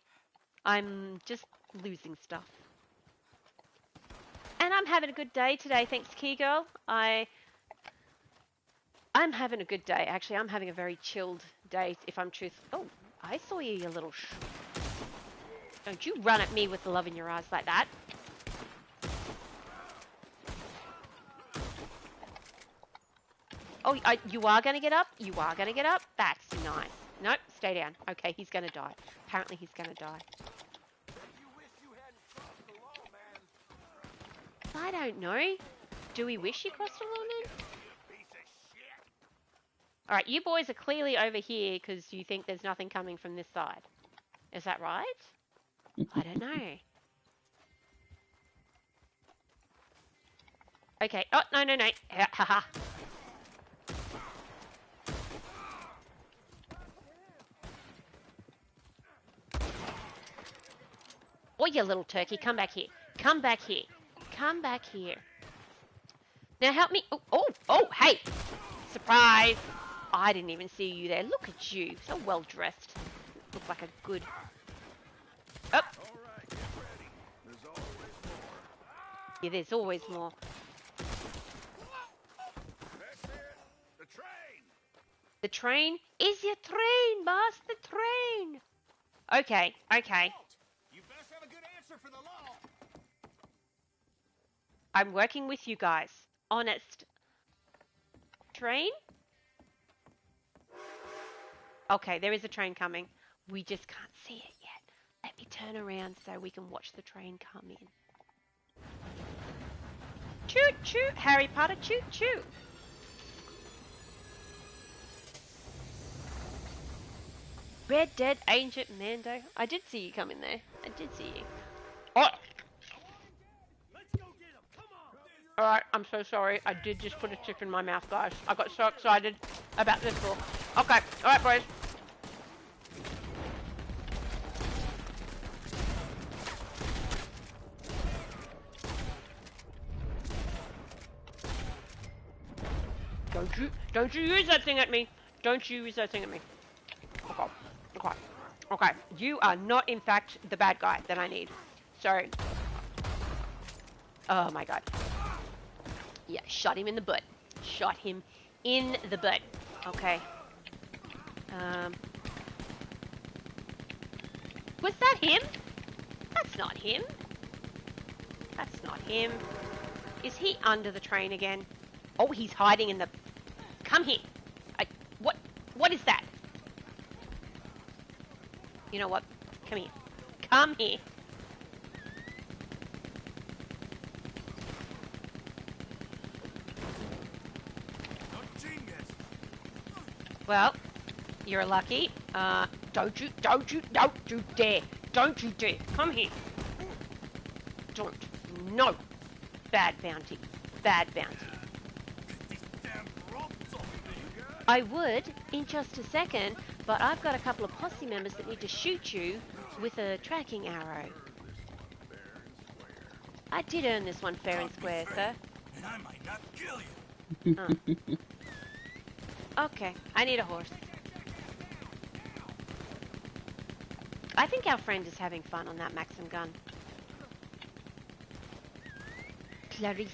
I'm just losing stuff. And I'm having a good day today, thanks, Key Girl. I'm having a good day, actually. I'm having a very chilled day, if I'm truthful. Oh, I saw you, you little Don't you run at me with the love in your eyes like that. Oh, you are going to get up? You are going to get up? That's nice. Nope, stay down. Okay, he's going to die. Apparently he's going to die. I don't know. Do we wish you crossed the law, man? Alright, you boys are clearly over here because you think there's nothing coming from this side. Is that right? I don't know. Okay. Oh, no. Haha. Oh, you little turkey, come back here. Come back here. Come back here. Now help me. Oh, hey. Surprise. I didn't even see you there. Look at you. So well dressed. Look like a good... Up. All right, get ready. There's always more. Yeah, there's always more. That's it. The train. The train is your train, boss. The train. Okay. You best have a good answer for the law. I'm working with you guys. Honest. Train? Okay, there is a train coming. We just can't see it yet. Let me turn around so we can watch the train come in. Choo choo, Harry Potter, choo choo. Red Dead Ancient Mando. I did see you come in there. I did see you. Oh! Let's go get him. Come on. Alright, I'm so sorry. I did just put a chip in my mouth, guys. I got so excited about this book. Okay, alright, boys. Don't you use that thing at me. Don't you use that thing at me. Okay. You are not, in fact, the bad guy that I need. Sorry. Oh my god. Yeah, shot him in the butt. Shot him in the butt. Okay. Was that him? That's not him. That's not him. Is he under the train again? Oh, he's hiding in the... Come here. What is that? You know what? Come here. Come here. Well, you're lucky. Don't you dare. Don't you dare. Come here. Don't. No. Bad bounty. Bad bounty. I would in just a second, but I've got a couple of posse members that need to shoot you with a tracking arrow. I did earn this one fair and square, sir. And I might not kill you. Okay, I need a horse. I think our friend is having fun on that Maxim gun. Clarice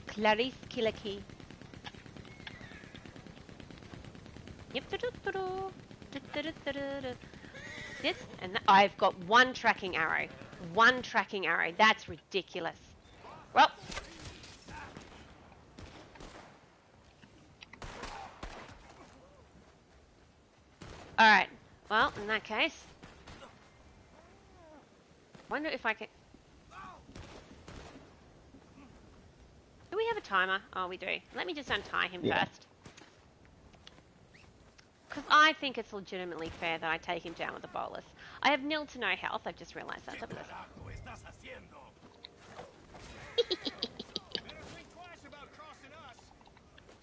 Killakey. Yep. Yes, and I've got one tracking arrow. One tracking arrow. That's ridiculous. Well. Alright. Well, in that case. Wonder if I can... Do we have a timer? Oh, we do. Let me just untie him first. Because I think it's legitimately fair that I take him down with a bolus. I have nil to no health. I've just realised that. Look at this.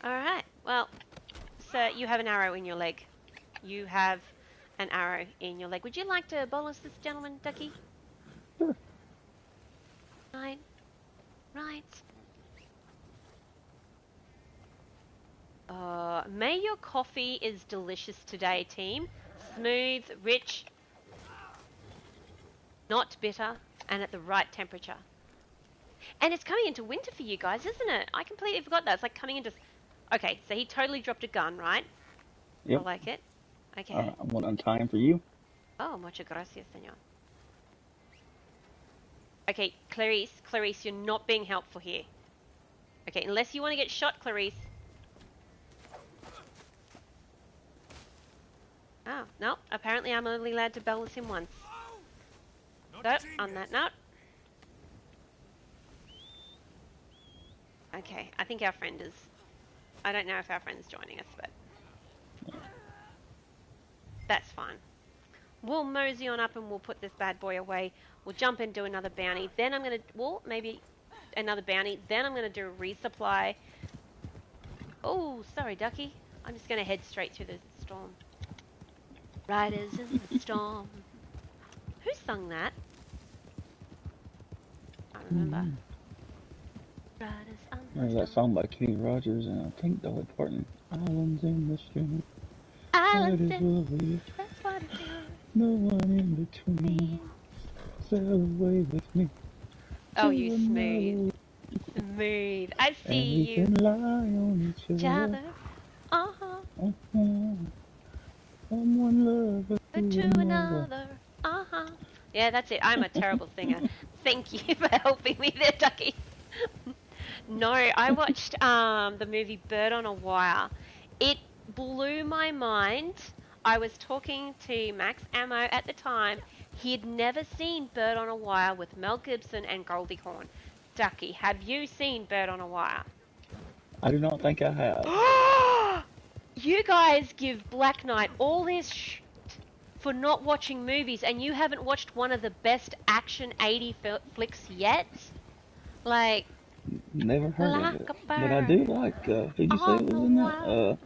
Alright. Well, sir, you have an arrow in your leg. You have an arrow in your leg. Would you like to bolus this gentleman, Ducky? Sure. Right. May your coffee is delicious today, team. Smooth, rich, not bitter, and at the right temperature. And it's coming into winter for you guys, isn't it? I completely forgot that. It's like coming into... Okay, so he totally dropped a gun, right? Yep. I like it. Okay. I want to untie him for you. Oh, muchas gracias, señor. Okay, Clarice, you're not being helpful here. Okay, unless you want to get shot, Clarice. Oh, no, apparently I'm only allowed to bolus him once. So, on that note. Okay, I think our friend is... I don't know if our friend's joining us, but... That's fine. We'll mosey on up and we'll put this bad boy away. We'll jump and do another bounty. Then I'm going to... Well, maybe another bounty. Then I'm going to do a resupply. Oh, sorry, Ducky. I'm just going to head straight through the storm. Riders in the storm. Who sung that? remember. Riders on the Remember that storm. song by Kenny Rogers and I think Dolly Parton. Islands in the stream, Islands that is in, what we, that's what it's doing. no one in between. Sail away with me Oh, you to smooth. another, Smooth. I and see we you. can lie on each Each other. other. Uh-huh. From one lover to To another. another. Uh-huh. Yeah, that's it. I'm a terrible singer. Thank you for helping me there, Ducky. No, I watched the movie Bird on a Wire. It blew my mind. I was talking to Max Ammo at the time. He had never seen Bird on a Wire with Mel Gibson and Goldie Hawn. Ducky, have you seen Bird on a Wire? I do not think I have. You guys give Black Knight all this for not watching movies, and you haven't watched one of the best action 80 flicks yet? Like, Never heard of like it. a But I bird do like, who'd you say on it the was in that? wire,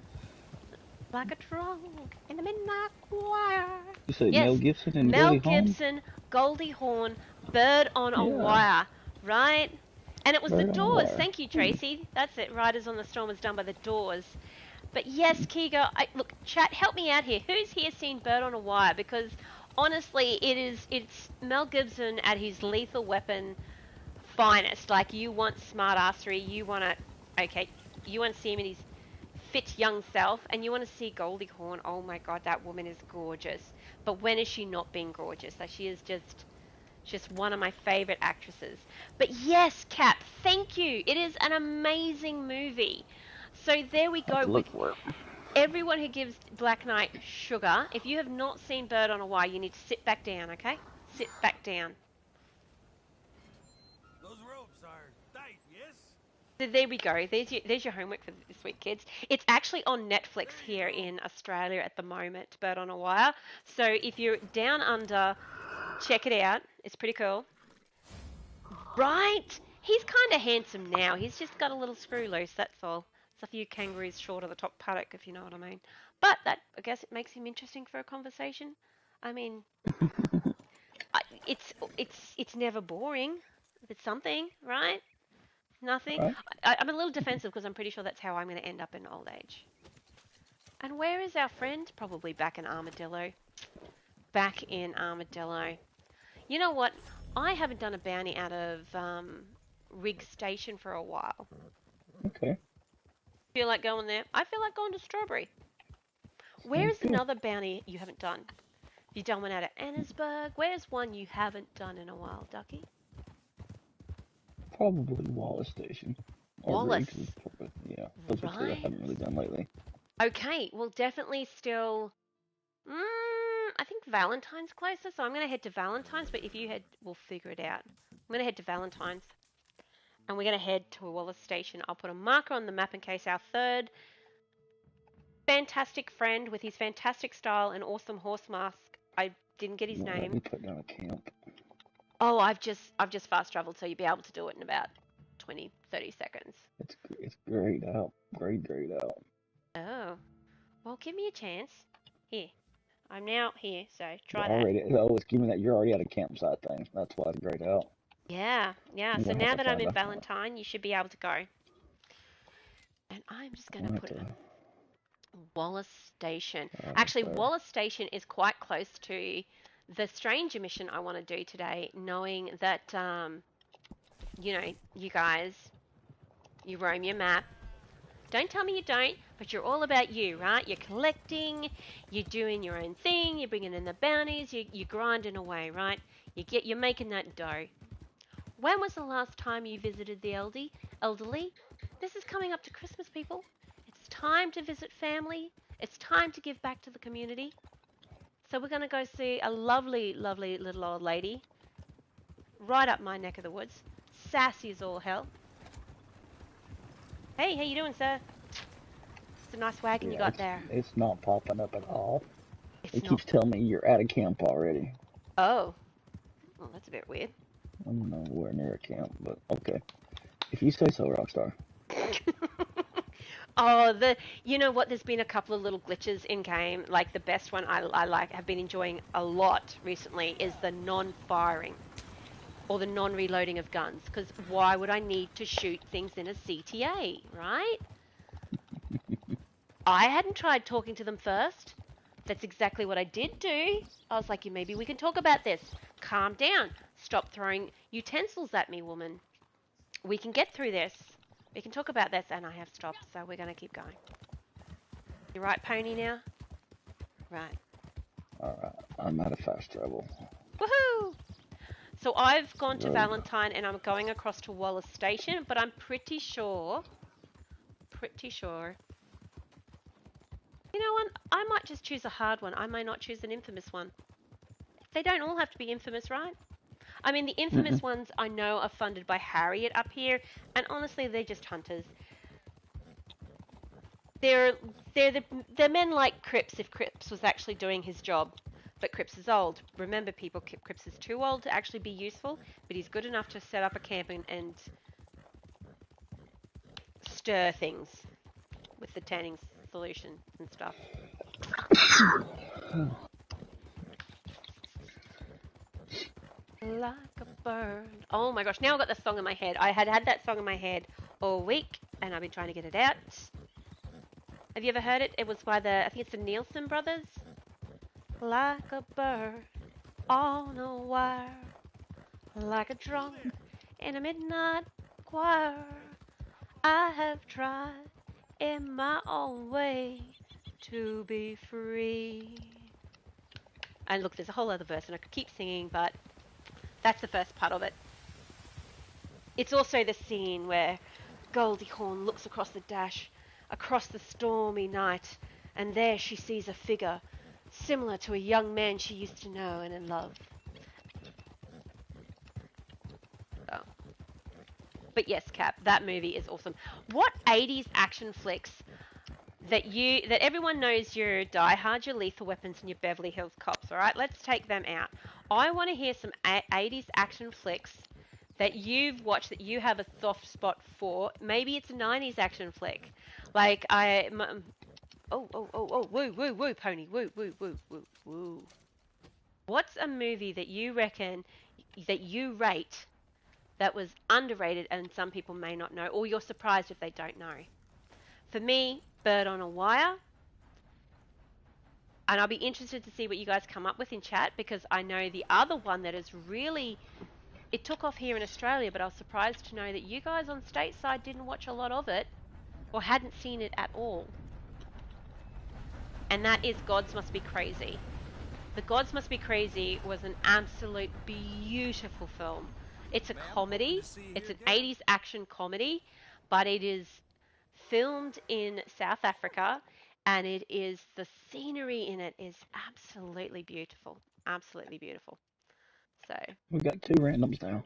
like a trunk in the midnight choir. You say Mel Yes, Gibson and Mel Goldie Hawn? Gibson, Goldie Hawn, Bird on a Yeah, Wire, right? And it was The Bird on a Doors. Wire. Thank you, Tracy. That's it. Riders on the Storm was done by The Doors. But yes, Kigo, look, chat, help me out here. Who's here seen Bird on a Wire? Because honestly, it's Mel Gibson at his Lethal Weapon finest. Like, you want smartassery, you want to see him in his fit young self, and you want to see Goldie Hawn. Oh my god, that woman is gorgeous. But when is she not being gorgeous? Like, she is just one of my favorite actresses. But yes, Cap, thank you. It is an amazing movie. So there we I have go to with look for it. everyone who gives Black Knight sugar. If you have not seen Bird on a Wire, you need to sit back down, okay? Sit back down. Those ropes are tight, yes? So there we go. There's your homework for this week, kids. It's actually on Netflix here in Australia at the moment, Bird on a Wire. So if you're down under, check it out. It's pretty cool. Right? He's kind of handsome now. He's just got a little screw loose, that's all. It's a few kangaroos short of the top paddock, if you know what I mean. But that, I guess, it makes him interesting for a conversation. I mean, it's never boring. It's something, right? Nothing. Right? I'm a little defensive because I'm pretty sure that's how I'm going to end up in old age. And where is our friend? Probably back in Armadillo. Back in Armadillo. You know what? I haven't done a bounty out of Rig Station for a while. Okay. Feel like going there? I feel like going to Strawberry. Sounds Where's good. another bounty you haven't done? You done one out of Annesburg? Where's one you haven't done in a while, Ducky? Probably Wallace Station. Or Wallace. Riggs. Yeah, those are two I Right. haven't really done lately. Okay, well, definitely still. I think Valentine's closer, so I'm going to head to Valentine's. But if you head, we'll figure it out. I'm going to head to Valentine's, and we're going to head to Wallace Station. I'll put a marker on the map in case our third fantastic friend with his fantastic style and awesome horse mask. I didn't get his Well, let name. me put down a camp. Oh, I've just fast traveled, so you'll be able to do it in about 20, 30 seconds. It's grayed out. Grayed out. Oh, well, give me a chance. Here, I'm now here, so try You're that. already, oh, it's giving that you're already at a campsite thing. That's why it's grayed out. Yeah. I'm So gonna have now to that I'm find in a, Valentine, you should be able to go. And I'm just going I'm to gonna put have it to, on Wallace Station. right Actually, there. Wallace Station is quite close to the stranger mission I want to do today, knowing that, you guys, you roam your map. Don't tell me you don't, but you're all about you, right? You're collecting, you're doing your own thing, you're bringing in the bounties, you're grinding away, right? You're making that dough. When was the last time you visited the elderly? This is coming up to Christmas, people. It's time to visit family. It's time to give back to the community. So we're going to go see a lovely, lovely little old lady right up my neck of the woods. Sassy as all hell. Hey, how you doing, sir? It's a nice wagon you Yeah, got there. it's not popping up at all. It's It not. keeps telling me you're at a camp already. Oh. Well, that's a bit weird. I'm nowhere near a camp, but okay. If you say so, Rockstar. Oh, you know what? There's been a couple of little glitches in game. Like the best one I like have been enjoying a lot recently is the non-firing. or the non-reloading of guns, because why would I need to shoot things in a CTA, right? I hadn't tried talking to them first. That's exactly what I did do. I was like, maybe we can talk about this. Calm down. Stop throwing utensils at me, woman. We can get through this. We can talk about this. And I have stopped, so we're going to keep going. You right, pony, now? Right. Alright, I'm out of fast travel. Woohoo! So I've gone to Road. Valentine and I'm going across to Wallace Station, but I'm pretty sure. You know what? I might just choose a hard one. I may not choose an infamous one. They don't all have to be infamous, right? I mean, the infamous ones I know are funded by Harriet up here, and honestly, they're just hunters. They're men like Cripps if Cripps was actually doing his job. But Cripps is old. Remember, people, Cripps is too old to actually be useful, but he's good enough to set up a camp and stir things with the tanning solution and stuff. Like a bird. Oh my gosh, now I've got the song in my head. I had that song in my head all week, and I've been trying to get it out. Have you ever heard it? It was by I think it's the Nielsen brothers. Like a bird on a wire, like a drunk in a midnight choir. I have tried in my own way to be free. And look, there's a whole other verse, and I could keep singing, but that's the first part of it. It's also the scene where Goldie Hawn looks across the dash, across the stormy night, and there she sees a figure similar to a young man she used to know and in love. So. But yes, Cap, that movie is awesome. What 80s action flicks that everyone knows your Die Hard, your Lethal Weapons, and your Beverly Hills Cops, all right? Let's take them out. I want to hear some 80s action flicks that you've watched that you have a soft spot for. Maybe it's a 90s action flick. Like woo, pony, woo. What's a movie that you reckon that you rate that was underrated and some people may not know, or you're surprised if they don't know? For me, Bird on a Wire. And I'll be interested to see what you guys come up with in chat, because I know the other one that is really, it took off here in Australia, but I was surprised to know that you guys on stateside didn't watch a lot of it or hadn't seen it at all. And that is Gods Must Be Crazy. The Gods Must Be Crazy was an absolute beautiful film. It's a comedy. It's an 80s action comedy, but it is filmed in South Africa, and the scenery in it is absolutely beautiful. Absolutely beautiful. So. We got 2 randoms now.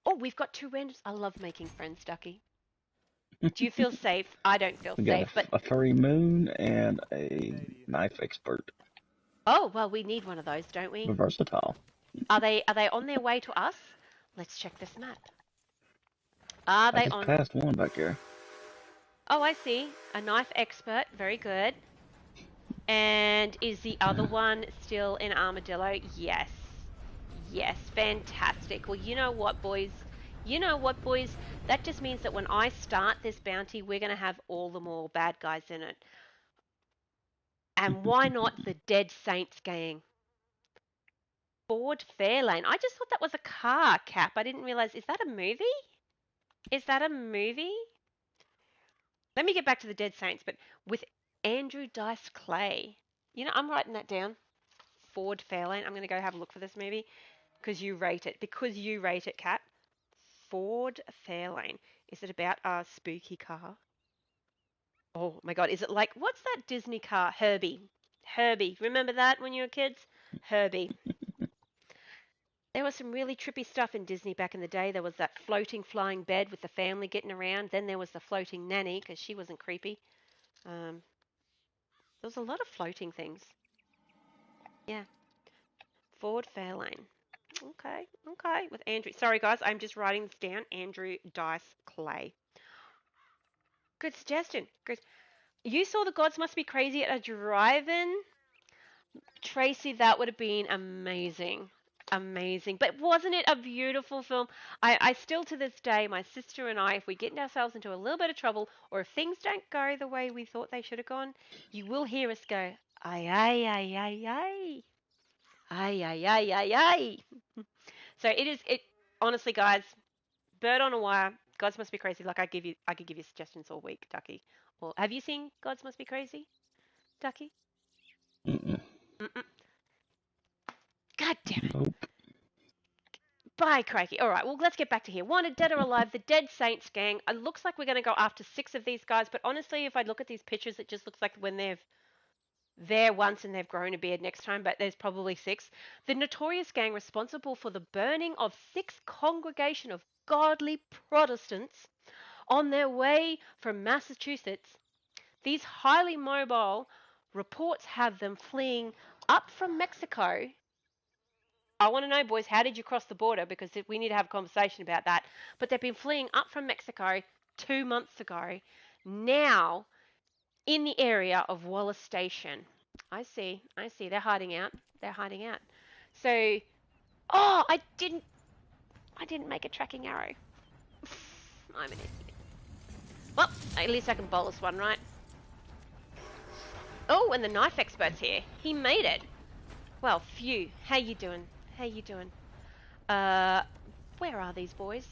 Oh, we've got 2 randoms. I love making friends, Ducky. Do you feel safe? I don't feel We safe, got but... a furry moon and a knife expert. Oh, well, we need one of those, don't we? Versatile. Are they on their way to us? Let's check this map. Are they I just passed one back here. Oh, I see. A knife expert. Very good. And is the other one still in Armadillo? Yes. Yes. Fantastic. Well, you know what, boys? That just means that when I start this bounty, we're going to have all the more bad guys in it. And why not the Dead Saints gang? Ford Fairlane. I just thought that was a car, Cap. I didn't realize. Is that a movie? Is that a movie? Let me get back to the Dead Saints, but with Andrew Dice Clay. You know, I'm writing that down. Ford Fairlane. I'm going to go have a look for this movie because you rate it. Because you rate it, Kat. Ford Fairlane. Is it about a spooky car? Oh my God. Is it like, what's that Disney car? Herbie. Herbie. Remember that when you were kids? Herbie. There was some really trippy stuff in Disney back in the day. There was that floating flying bed with the family getting around. Then there was the floating nanny because she wasn't creepy. There was a lot of floating things. Yeah. Ford Fairlane. Okay. With Andrew. Sorry, guys. I'm just writing this down. Andrew Dice Clay. Good suggestion. Good. You saw The Gods Must Be Crazy at a drive-in? Tracy, that would have been amazing. Amazing. But wasn't it a beautiful film? I still to this day, my sister and I, if we get ourselves into a little bit of trouble or if things don't go the way we thought they should have gone, you will hear us go, ay, ay, ay, ay, ay. Ay, ay, ay, ay, ay. So honestly, guys, Bird on a Wire, Gods Must Be Crazy. Like I could give you suggestions all week, Ducky. Or have you seen Gods Must Be Crazy, Ducky? Mm-mm. Mm-mm. God damn it. Nope. Bye, crikey. All right, well, let's get back to here. Wanted, Dead or Alive, the Dead Saints gang. It looks like we're going to go after 6 of these guys, but honestly, if I look at these pictures, it just looks like when they've there once and they've grown a beard next time, but there's probably 6. The notorious gang responsible for the burning of 6 congregation of godly Protestants on their way from Massachusetts. These highly mobile reports have them fleeing up from Mexico. I want to know, boys, how did you cross the border? Because we need to have a conversation about that. But they've been fleeing up from Mexico 2 months ago. Now, in the area of Wallace Station. I see. I see. They're hiding out. They're hiding out. So, oh, I didn't make a tracking arrow. I'm an idiot. Well, at least I can bowl this one, right? Oh, and the knife expert's here. He made it. Well, phew. How you doing? How you doing? Where are these boys?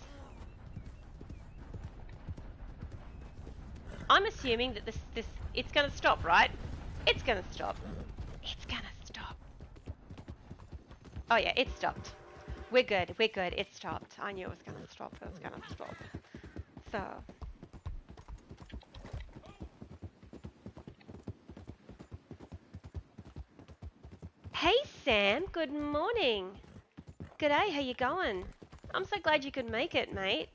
I'm assuming that this it's gonna stop, right? It's gonna stop. It's gonna stop. Oh yeah, it stopped. We're good. We're good. It stopped. I knew it was gonna stop. It was gonna stop. So. Hey Sam, good morning. G'day, how you going? I'm so glad you could make it, mate.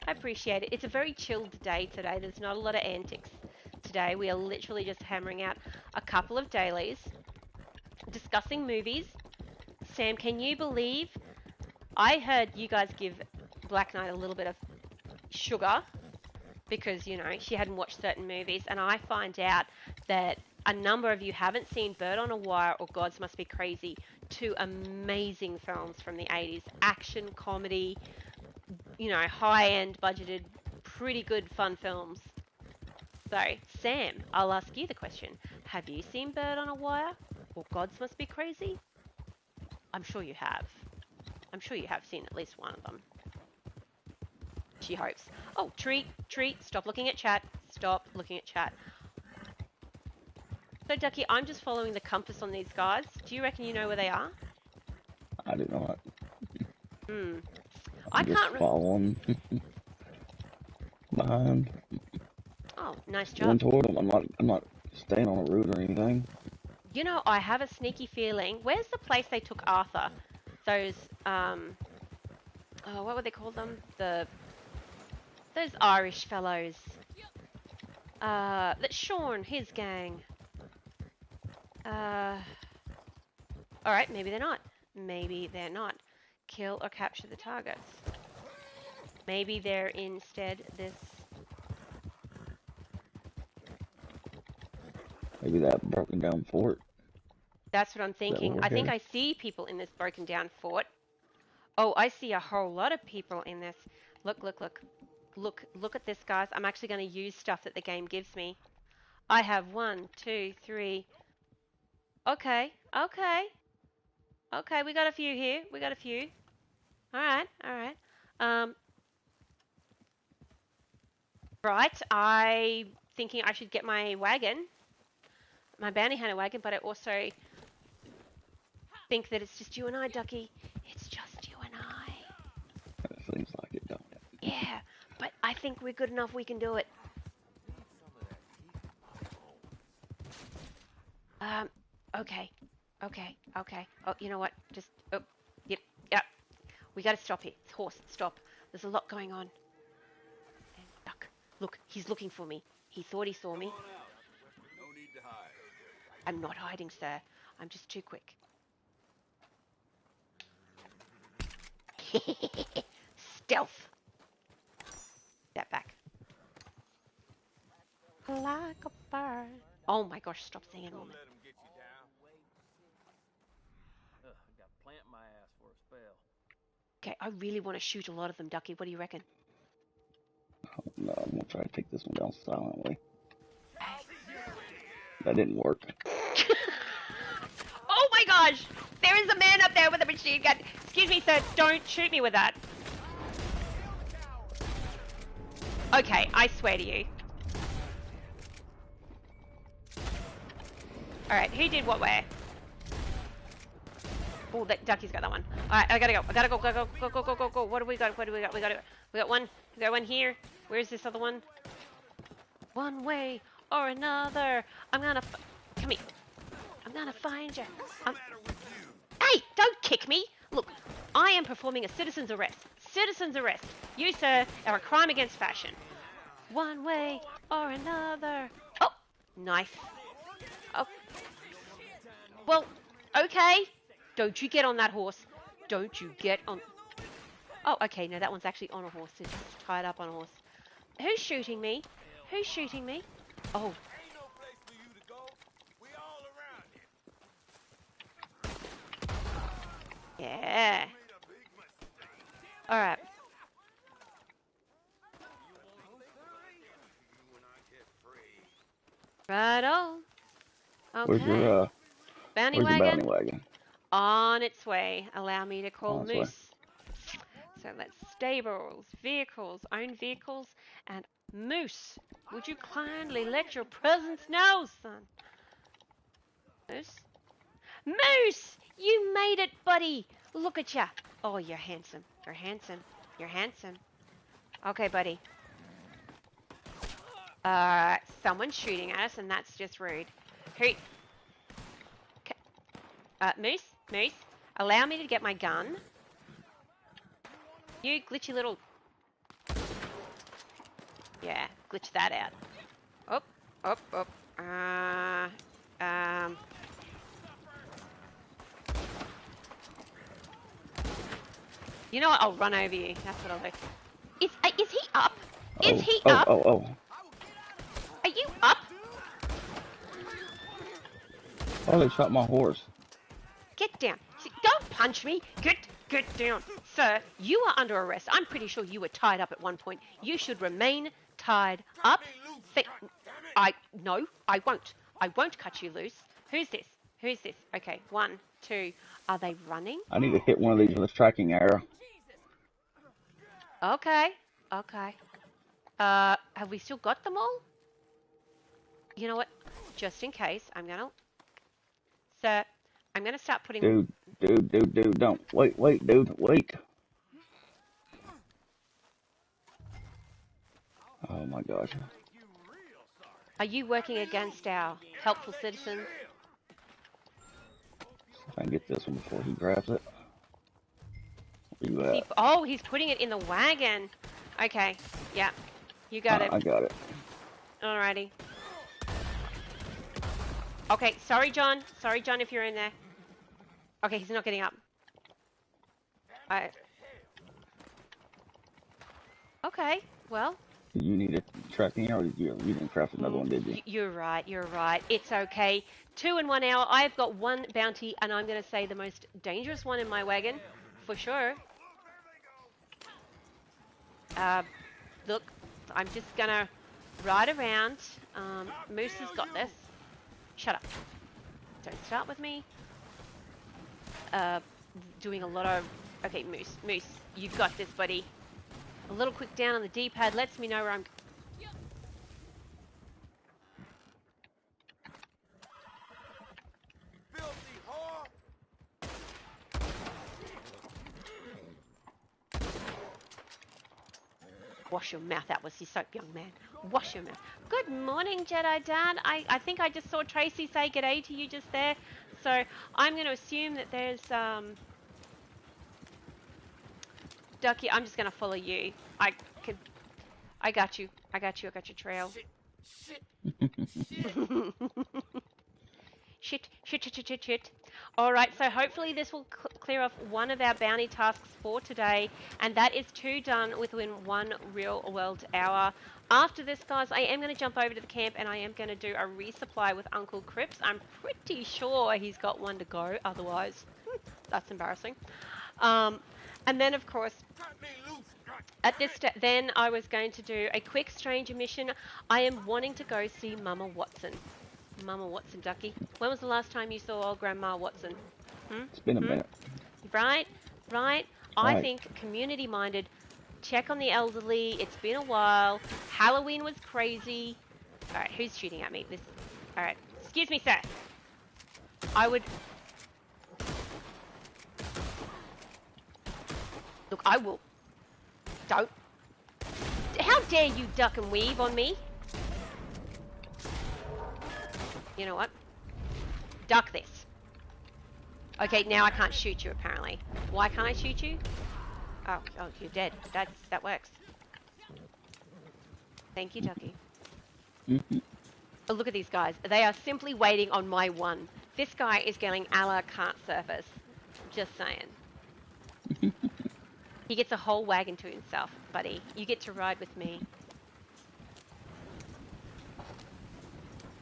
I appreciate it. It's a very chilled day today. There's not a lot of antics today. We are literally just hammering out a couple of dailies, discussing movies. Sam, can you believe I heard you guys give Black Knight a little bit of sugar because, you know, she hadn't watched certain movies, and I find out that a number of you haven't seen Bird on a Wire or Gods Must Be Crazy, 2 amazing films from the 80s. Action, comedy, you know, high-end budgeted, pretty good fun films. So, Sam, I'll ask you the question. Have you seen Bird on a Wire or Gods Must Be Crazy? I'm sure you have. I'm sure you have seen at least one of them. She hopes. Oh, treat. Stop looking at chat. Stop looking at chat. So, Ducky, I'm just following the compass on these guys. Do you reckon you know where they are? I do not. I Just can't. follow them behind. Oh, nice Going job. toward them. I'm not staying on a route or anything. You know, I have a sneaky feeling. Where's the place they took Arthur? Those, oh, what would they call them? Those Irish fellows. That's Sean, his gang. Alright, maybe they're not. Maybe they're not. Kill or capture the targets. Maybe they're instead this. Maybe that broken down fort. That's what I'm Is that what thinking. we're I think heading? I see people in this broken down fort. Oh, I see a whole lot of people in this. Look at this, guys. I'm actually going to use stuff that the game gives me. I have 1, 2, 3. Okay. We got a few here. We got a few. All right. Right. I thinking I should get my wagon, my bounty hunter wagon, but I also think that it's just you and I, Ducky. It's just you and I. That seems like it, don't it? Yeah, but I think we're good enough. We can do it. Okay. Oh, you know what? Just, oh, yep. We gotta stop here. Horse, stop. There's a lot going on. And duck. Look, he's looking for me. He thought he saw me. No need to hide. I'm not hiding, sir. I'm just too quick. Stealth. Step back. Like a bird. Oh my gosh, stop singing, woman. Let him get you down. Ugh, I got plant my ass for a Okay, I really want to shoot a lot of them, Ducky. What do you reckon? No, I'm gonna try to take this one down silently. Hey. That didn't work. Oh my gosh! There is a man up there with a machine gun. Excuse me, sir. Don't shoot me with that. Okay, I swear to you. Alright, who did what where? Oh, that Ducky's got that one. Alright, I gotta go. Go. What do we got? We got one here. Where's this other one? One way or another. Come here. I'm gonna find you. Hey, don't kick me. Look, I am performing a citizen's arrest. Citizen's arrest. You, sir, are a crime against fashion. One way or another. Oh, knife. Oh. Well, okay. Don't you get on that horse. Don't you get on... Oh, okay, no, that one's actually on a horse. It's tied up on a horse. Who's shooting me? Who's shooting me? Oh. Yeah. Alright. Right-o. Okay. Where's your bounty where's wagon? your bounty wagon? On its way. Allow me to call On its way. Moose. So let's stables, vehicles, own vehicles, and Moose. Would you kindly let your presence know, son? Moose? Moose! You made it, buddy! Look at ya. Oh, you're handsome. You're handsome. You're handsome. Okay, buddy. Someone's shooting at us, and that's just rude. Who? Moose? Moose? Allow me to get my gun. You glitchy little... Yeah, glitch that out. Up. You know what? I'll run over you. That's what I'll do. Is he up? Is he up? Oh. Are you up? Oh, they shot my horse. Get down. Don't punch me. Get down. Sir, you are under arrest. I'm pretty sure you were tied up at one point. You should remain tied up. No, I won't. I won't cut you loose. Who's this? Okay, 1, 2. Are they running? I need to hit one of these with a tracking arrow. Okay. Have we still got them all? You know what? Just in case, Sir, I'm gonna start putting... Dude, don't. Wait, dude, wait. Oh my gosh. Are you working against our helpful citizens? If I can get this one before he grabs it. Where you at? Oh, he's putting it in the wagon. Okay, yeah. You got it. I got it. Alrighty. Okay, sorry, John. If you're in there. Okay, he's not getting up. Okay, well. You need a tracking arrow? You didn't craft another one, did you? You're right. It's okay. 2 in 1 hour. I've got one bounty, and I'm going to say the most dangerous one in my wagon, for sure. Look, I'm just going to ride around. Moose has got this. Shut up. Don't start with me. Doing a lot of... Okay, Moose, you've got this, buddy. A little quick down on the D-pad lets me know where I'm... Wash your mouth out with your soap, young man. Wash your mouth. Good morning, Jedi Dad. I think I just saw Tracy say g'day to you just there. So I'm going to assume that there's... Ducky, I'm just going to follow you. I got you. I got your trail. Shit. Alright, so hopefully this will clear off one of our bounty tasks for today, and that is 2 done within 1 real world hour. After this, guys, I am going to jump over to the camp and I am going to do a resupply with Uncle Crips. I'm pretty sure he's got one to go, otherwise, that's embarrassing. And then, of course, Cut me loose. at this step, then I was going to do a quick stranger mission. I am wanting to go see Mama Watson. Mama Watson, Ducky. When was the last time you saw old Grandma Watson? It's been a minute. Right, right. I Right. think community-minded. Check on the elderly. It's been a while. Halloween was crazy. All right, who's shooting at me? This. All right, excuse me, sir. I would. Look, I will. Don't. How dare you duck and weave on me? You know what? Duck this. Okay, now I can't shoot you apparently. Why can't I shoot you? Oh, you're dead. That works. Thank you, Ducky. Oh, look at these guys. They are simply waiting on my one. This guy is getting a la carte service. Just saying. He gets a whole wagon to himself, buddy. You get to ride with me.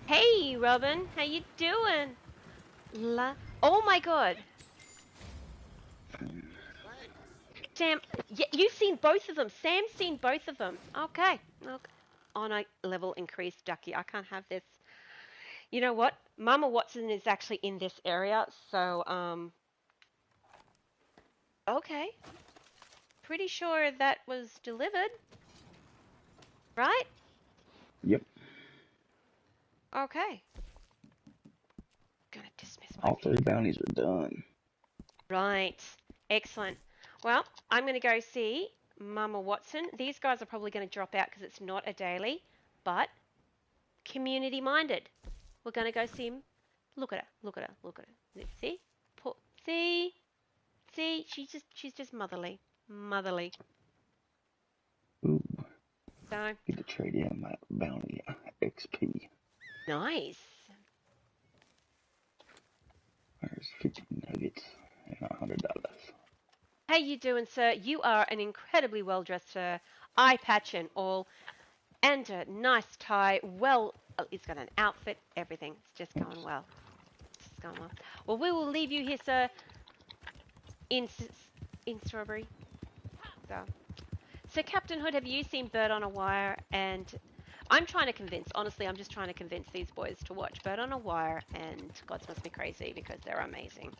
Hey, Robin. How you doing? Oh my god. Sam, you've seen both of them. Sam's seen both of them. Okay. On a level increased, Ducky. I can't have this. You know what? Mama Watson is actually in this area, so, okay. Pretty sure that was delivered. Right? Yep. Okay. Gonna dismiss my All 3 bounties are done. Right. Excellent. Well, I'm going to go see Mama Watson. These guys are probably going to drop out because it's not a daily, but community-minded. We're going to go see him. Look at her. Look at her. Look at her. See? See? She's just motherly. Motherly. Ooh. So. Get to trade in my bounty XP. Nice. There's 50 nuggets and $100. How you doing, sir? You are an incredibly well-dressed sir. Eye patch and all. And a nice tie. Well, he's got an outfit, everything. It's just going well. It's going well. Well, we will leave you here, sir, in Strawberry. So, Captain Hood, have you seen Bird on a Wire? And I'm trying to convince, honestly, I'm just trying to convince these boys to watch Bird on a Wire and Gods Must Be Crazy because they're amazing.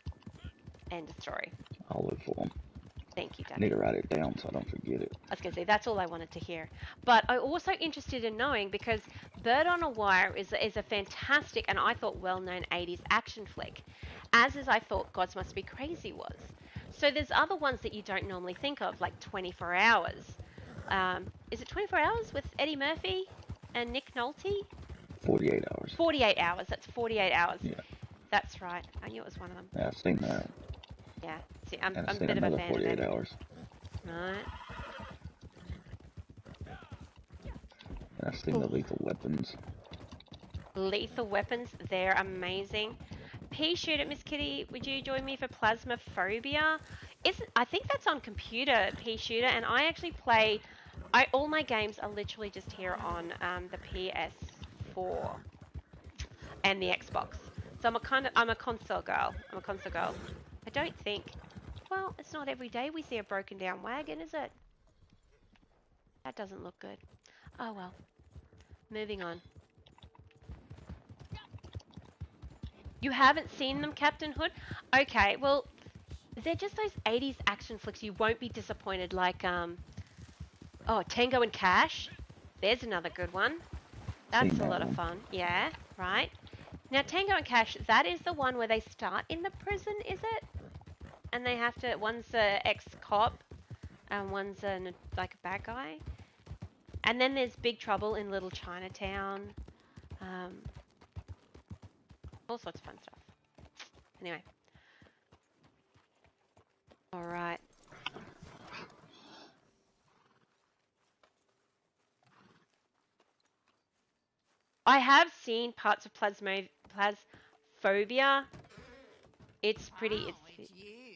End of story. I'll look for them. Thank you, Ducky. I need to write it down so I don't forget it. I was going to say, that's all I wanted to hear. But I'm also interested in knowing because Bird on a Wire is a fantastic and I thought well-known 80s action flick, as is I thought Gods Must Be Crazy was. So there's other ones that you don't normally think of, like 24 Hours. Is it 24 Hours with Eddie Murphy and Nick Nolte? 48 hours. 48 Hours. That's 48 Hours. Yeah. That's right. I knew it was one of them. Yeah, I've seen that. Yeah. See, I'm I've a seen bit of a another fan 48 of it. hours. Right. And I've seen the Lethal Weapons. Lethal Weapons, they're amazing. Pea Shooter, Miss Kitty, would you join me for Plasmaphobia? I think that's on computer, Pea Shooter, and I actually play. All my games are literally just here on the PS4 and the Xbox. So I'm a console girl. I don't think. Well, it's not every day we see a broken down wagon, is it? That doesn't look good. Oh well. Moving on. You haven't seen them, Captain Hood? Okay, well, they're just those 80s action flicks you won't be disappointed, like, Tango and Cash. There's another good one. That's a lot of fun. Yeah, right. Now, Tango and Cash, that is the one where they start in the prison, is it? And they have to, one's an ex-cop, and one's like a bad guy. And then there's Big Trouble in Little Chinatown. All sorts of fun stuff. Anyway. Alright. I have seen parts of Plasphobia. It's pretty... Oh, it's you.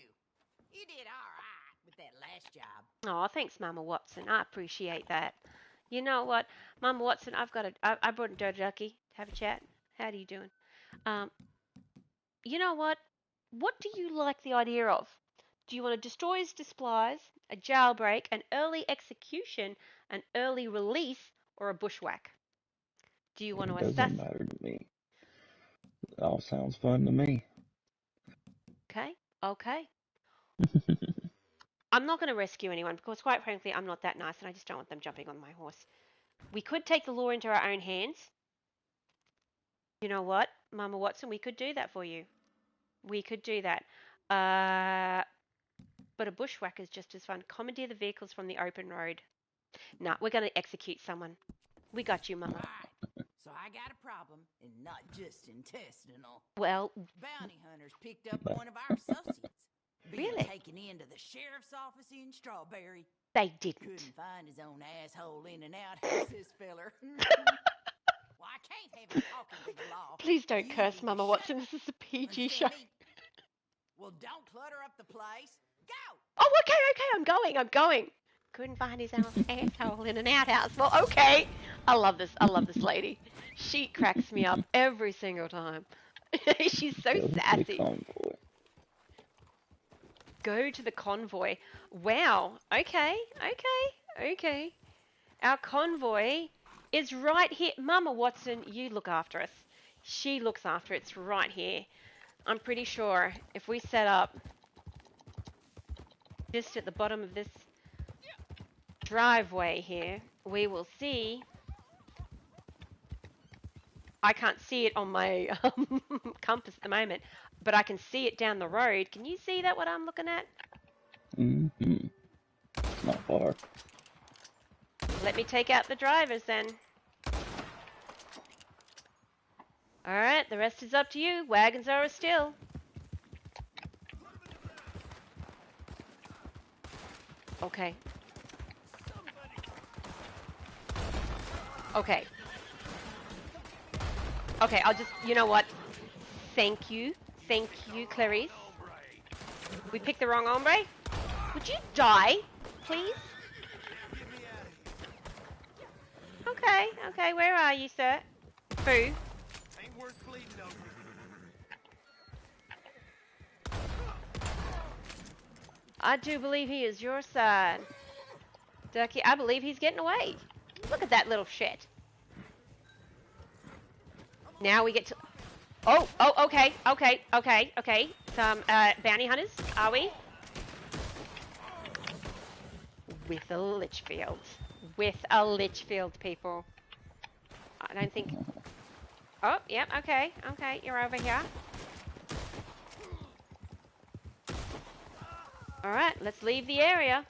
You did all right with that last job. Oh, thanks, Mama Watson. I appreciate that. You know what, Mama Watson, I brought Dirty Ducky to have a chat. How are you doing? You know what? What do you like the idea of? Do you want a destroys displays, a jailbreak, an early execution, an early release, or a bushwhack? Do you want to It assess? doesn't matter to me. It all sounds fun to me. Okay, okay. I'm not going to rescue anyone because, quite frankly, I'm not that nice and I just don't want them jumping on my horse. We could take the law into our own hands. You know what, Mama Watson? We could do that for you. We could do that. But a bushwhack is just as fun. Commandeer the vehicles from the open road. Nah, we're going to execute someone. We got you, Mama. Alright, so I got a problem, and not just intestinal. Well, Bounty hunters picked up one of our associates. Being Really? taken into the sheriff's office in Strawberry. they didn't. Couldn't find his own asshole in and out house, this feller. Well, I can't have him talking to the law. Please don't You curse, need to Mama shut Watson. up. This is a PG show. Understand me? Well, don't clutter up the place. Go! Oh, okay, I'm going. Couldn't find his own asshole in an outhouse. Well, okay. I love this lady. She cracks me up every single time. She's so Go to the sassy. convoy. Go to the convoy. Wow. Okay. Our convoy is right here. Mama Watson, you look after us. She looks after it. It's right here. I'm pretty sure if we set up just at the bottom of this driveway here, we will see. I can't see it on my compass at the moment, but I can see it down the road. Can you see that, what I'm looking at? Mm-hmm. It's not far. Let me take out the drivers then. Alright, the rest is up to you. Wagons are still. Okay. Okay. Okay, I'll just, you know what? Thank you, Clarice. We picked the wrong hombre. Would you die, please? Okay, where are you, sir? Who? Ain't worth bleeding over. I do believe he is your side. Ducky, I believe he's getting away. Look at that little shit. Now we get to... Oh, okay. Some bounty hunters, are we? With a Litchfield. People. I don't think... Oh, yep, okay, you're over here. Alright, let's leave the area.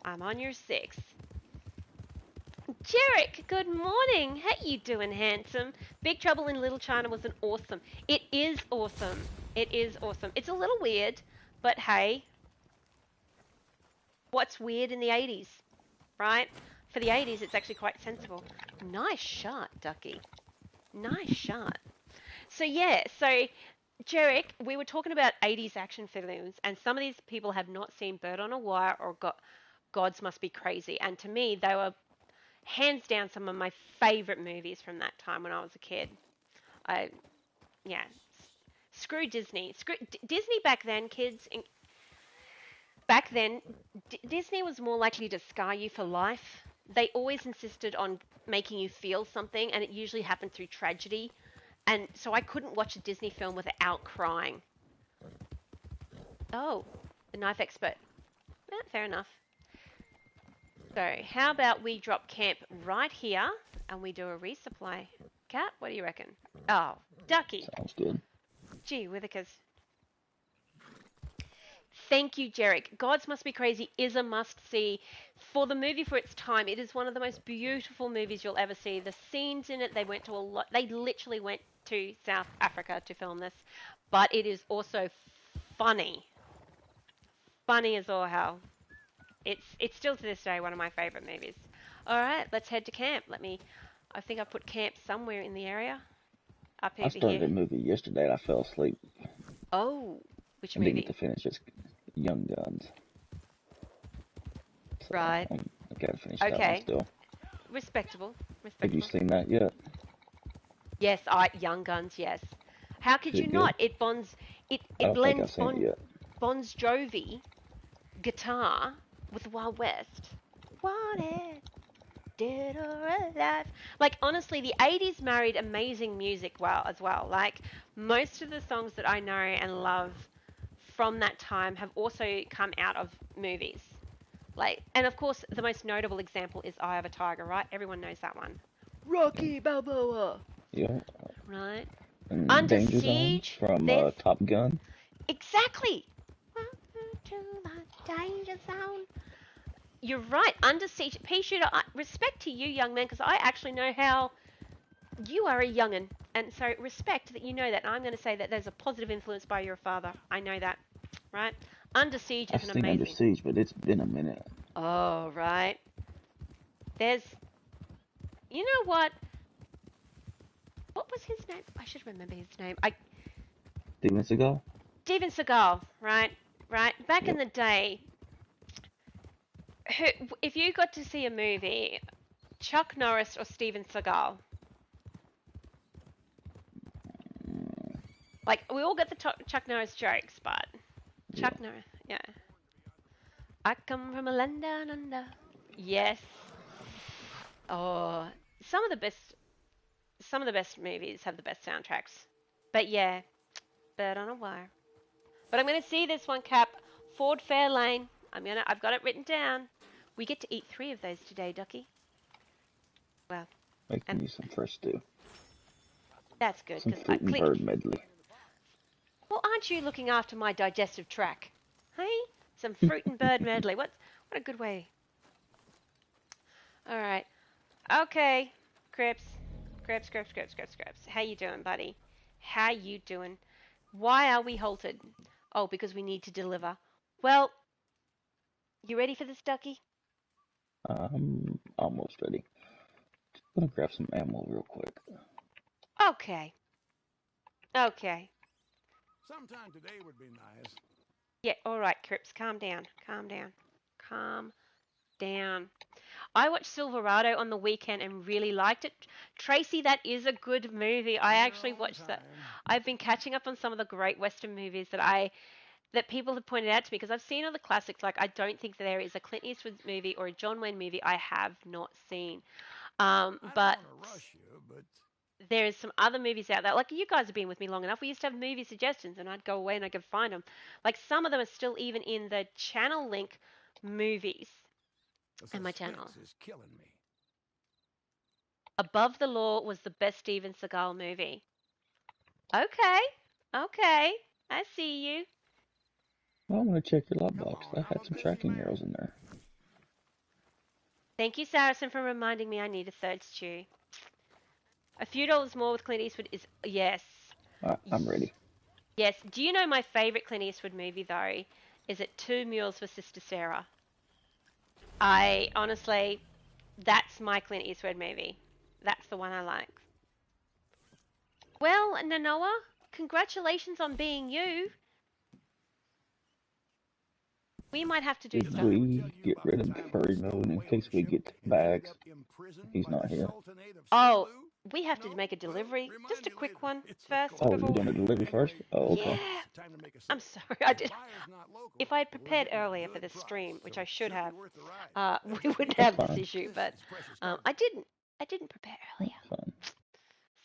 I'm on your 6. Jarek, good morning. How you doing, handsome? Big Trouble in Little China was an awesome. It is awesome. It's a little weird, but hey. What's weird in the 80s, right? For the 80s, it's actually quite sensible. Nice shot, Ducky. Nice shot. So yeah, Jarek, we were talking about 80s action films, and some of these people have not seen Bird on a Wire or Gods Must Be Crazy, and to me, they were hands down some of my favorite movies from that time when I was a kid. Screw Disney. Disney back then, kids. Back then, Disney was more likely to scar you for life. They always insisted on making you feel something, and it usually happened through tragedy. And so I couldn't watch a Disney film without crying. Oh, a knife expert. Fair enough. So how about we drop camp right here and we do a resupply? Cat, what do you reckon? Oh, Ducky. Sounds good. Gee, Withikers. Thank you, Jarek. Gods Must Be Crazy is a must-see. For the movie for its time, it is one of the most beautiful movies you'll ever see. The scenes in it, they literally went to South Africa to film this. But it is also funny. Funny as all hell. It's still to this day one of my favorite movies. Alright, let's head to camp. I think I put camp somewhere in the area. Up I over started here. a movie yesterday and I fell asleep. Oh, which I didn't movie? get to finish it. Young Guns. So Right. I gotta finish that one Okay. still. Respectable. Have you seen that yet? Yes, Young Guns, yes. How could Is you it not? good? It bonds, it I don't think blends I've seen it bond. yet. Bon Jovi guitar with Wild West. Wanted, dead or alive. Like, honestly, the 80s married amazing music as well. Like, most of the songs that I know and love from that time have also come out of movies. Like, and of course, the most notable example is Eye of a Tiger, right? Everyone knows that one. Rocky Balboa. Yeah. Right? And Under Danger Zone Siege. from There's Top Gun. exactly. Welcome to the Danger Zone. You're right. Under Siege. Pea Shooter, respect to you, young man, because I actually know how you are a young'un. And so respect that you know that. And I'm going to say that there's a positive influence by your father. I know that. Right? Under Siege is I've an seen Under amazing. Siege, but it's been a minute. Oh, right. There's. You know what? What was his name? I should remember his name. Steven Seagal? Steven Seagal, right? Right. Back in Yep. the day, if you got to see a movie, Chuck Norris or Steven Seagal? Like, we all get the Chuck Norris jokes, but Chuck Yeah. Norris, yeah. I come from a land down under. Yes. Oh, some of the best movies have the best soundtracks. But yeah, bird on a wire. But I'm gonna see this one, Cap. Ford Fairlane. I've got it written down. We get to eat 3 of those today, Ducky. Well, Make and me some fresh stew. that's good Some because fruit and bird medley. well, aren't you looking after my digestive tract? Hey, some fruit and bird medley. What a good way. All right. Okay, Crips. Crips. How you doing, buddy? How you doing? Why are we halted? Oh, because we need to deliver. Well, you ready for this, Ducky? I'm almost ready. Just gonna grab some ammo real quick. Okay. Okay. Sometime today would be nice. Yeah, all right, Crips. Calm down. Calm down. Calm down. I watched Silverado on the weekend and really liked it. Tracy, that is a good movie. I actually watched that. I've been catching up on some of the great Western movies that people have pointed out to me because I've seen all the classics. Like, I don't think that there is a Clint Eastwood movie or a John Wayne movie I have not seen. But I don't want to rush you, but there's some other movies out there. Like, you guys have been with me long enough. We used to have movie suggestions, and I'd go away and I could find them. Like, some of them are still even in the channel link movies the in my channel. suspense is killing me. Above the Law was the best Steven Seagal movie. Okay, okay, I see you. I want to check your Come lockbox. on, I I'm had a some busy tracking man. arrows in there. Thank you, Saracen, for reminding me I need a third stew. A few dollars more with Clint Eastwood is yes. I'm ready. Yes. Do you know my favorite Clint Eastwood movie though? Is it Two Mules for Sister Sarah? I honestly, that's my Clint Eastwood movie. That's the one I like. Well, Nanoa, congratulations on being you. We might have to do Did stuff. we get rid of the furry mode in case we get bags? He's not here. Oh, we have to make a delivery. Just a quick one first Oh, before you're doing a delivery first? Oh, yeah. okay. I'm sorry. I did. If I had prepared earlier for this stream, which I should have, we wouldn't That's have this fine. issue. But I didn't. I didn't prepare earlier. That's fine.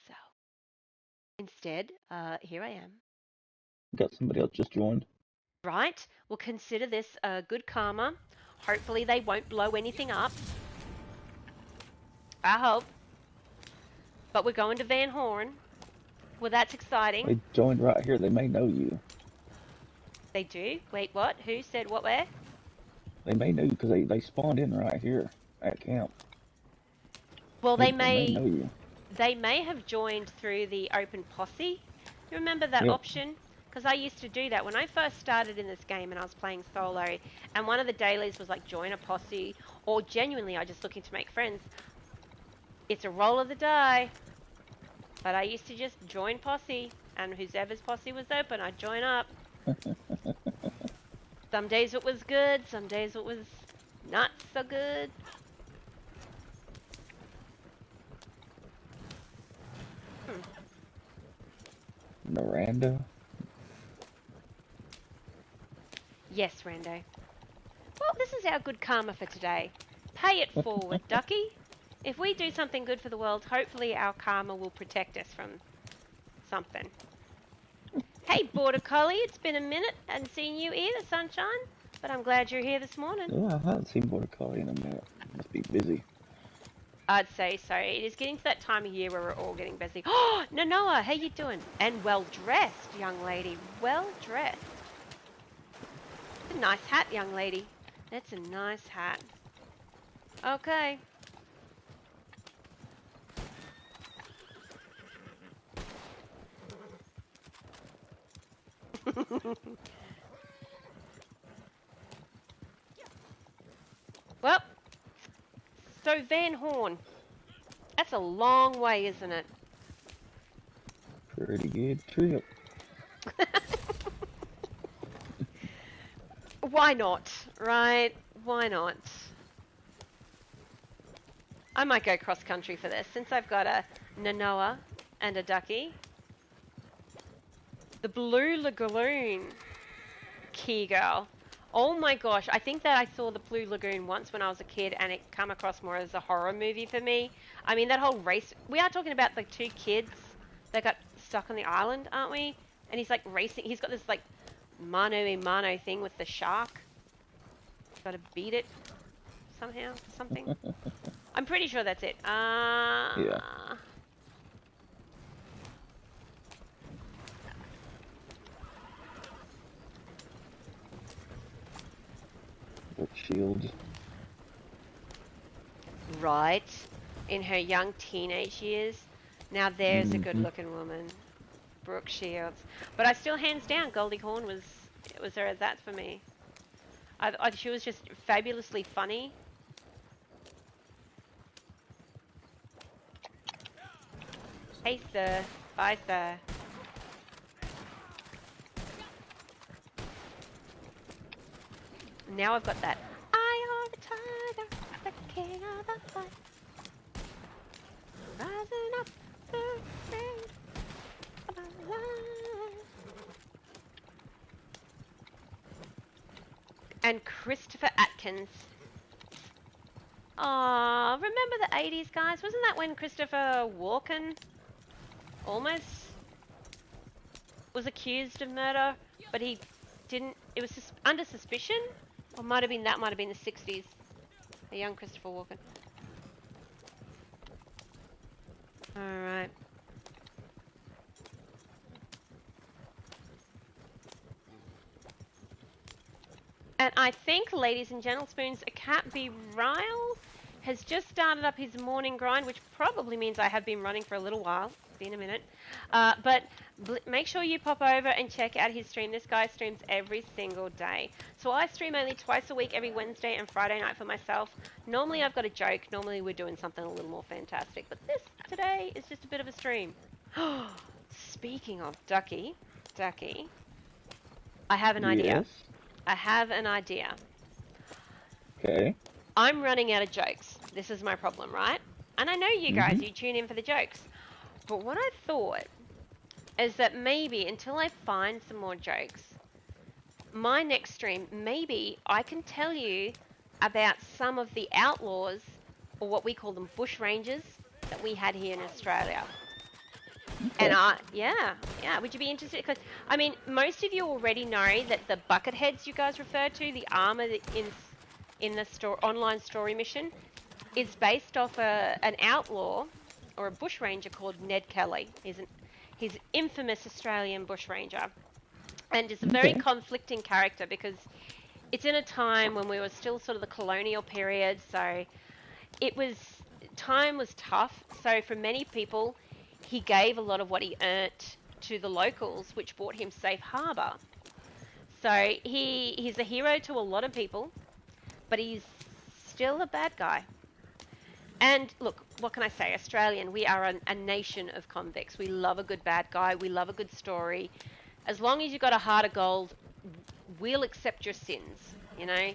So instead, here I am. Got somebody else just joined. Right. We'll consider this a good karma. Hopefully they won't blow anything up. I hope. But we're going to Van Horn. Well, that's exciting. They joined right here. They may know you. They do? Wait, what? Who said what where? They may know you because they spawned in right here at camp. Well, They may know you. They may have joined through the open posse. You remember that Yep. option? Because I used to do that when I first started in this game and I was playing solo. And one of the dailies was like join a posse, or genuinely I just looking to make friends. It's a roll of the die. But I used to just join posse, and whoever's posse was open, I'd join up. Some days it was good, some days it was not so good. Miranda. Yes, Rando. Well, this is our good karma for today. Pay it forward, Ducky. If we do something good for the world, hopefully our karma will protect us from something. Hey, Border Collie, it's been a minute. Hadn't seen you either, Sunshine. But I'm glad you're here this morning. Yeah, I haven't seen Border Collie in a minute. Must be busy. I'd say so. It is getting to that time of year where we're all getting busy. Oh, Nonoa, how you doing? And well-dressed, young lady. Well-dressed. A nice hat, young lady. That's a nice hat. Okay. Well, so Van Horn. That's a long way, isn't it? Pretty good trip. Why not, right? Why not? I might go cross-country for this, since I've got a Nonoa and a Ducky. The Blue Lagoon. Key girl. Oh my gosh, I think that I saw the Blue Lagoon once when I was a kid and it come across more as a horror movie for me. I mean, that whole race... We are talking about the two kids that got stuck on the island, aren't we? And he's like racing... He's got this like mano-a-mano thing with the shark. He's got to beat it somehow, something. I'm pretty sure that's it. Yeah. Brooke Shields. Right. In her young teenage years. Now there's a good-looking woman. Brooke Shields. But I still, hands down, Goldie Hawn was her as that for me. She was just fabulously funny. Hey, sir. Bye, sir. Now I've got that. I are the tiger, the king of the fight. Rising up the ring of my life. And Christopher Atkins. Aw, remember the 80s, guys? Wasn't that when Christopher Walken almost was accused of murder, but he didn't? It was under suspicion? Or might have been the 60s. A young Christopher Walken. Alright. And I think, ladies and gentlespoons, a Cat B. Ryle has just started up his morning grind, which probably means I have been running for a little while. Been a minute. But make sure you pop over and check out his stream. This guy streams every single day. So I stream only twice a week, every Wednesday and Friday night for myself. Normally I've got a joke. Normally we're doing something a little more fantastic. But this today is just a bit of a stream. Speaking of Ducky, I have an idea. Yes. I have an idea. Okay. I'm running out of jokes. This is my problem, right? And I know you guys, you tune in for the jokes. But what I thought is that maybe until I find some more jokes, my next stream, maybe I can tell you about some of the outlaws, or what we call them, bush rangers, that we had here in Australia. Okay. And yeah, would you be interested? Because, I mean, most of you already know that the bucket heads you guys refer to, the armor in the online story mission, is based off an outlaw or a bushranger called Ned Kelly. He's an infamous Australian bushranger. And it's a very conflicting character because it's in a time when we were still sort of the colonial period, so time was tough. So for many people, he gave a lot of what he earned to the locals, which brought him safe harbour. So he's a hero to a lot of people, but he's still a bad guy. And look, what can I say? Australian, we are a nation of convicts. We love a good bad guy. We love a good story. As long as you've got a heart of gold, we'll accept your sins, you know,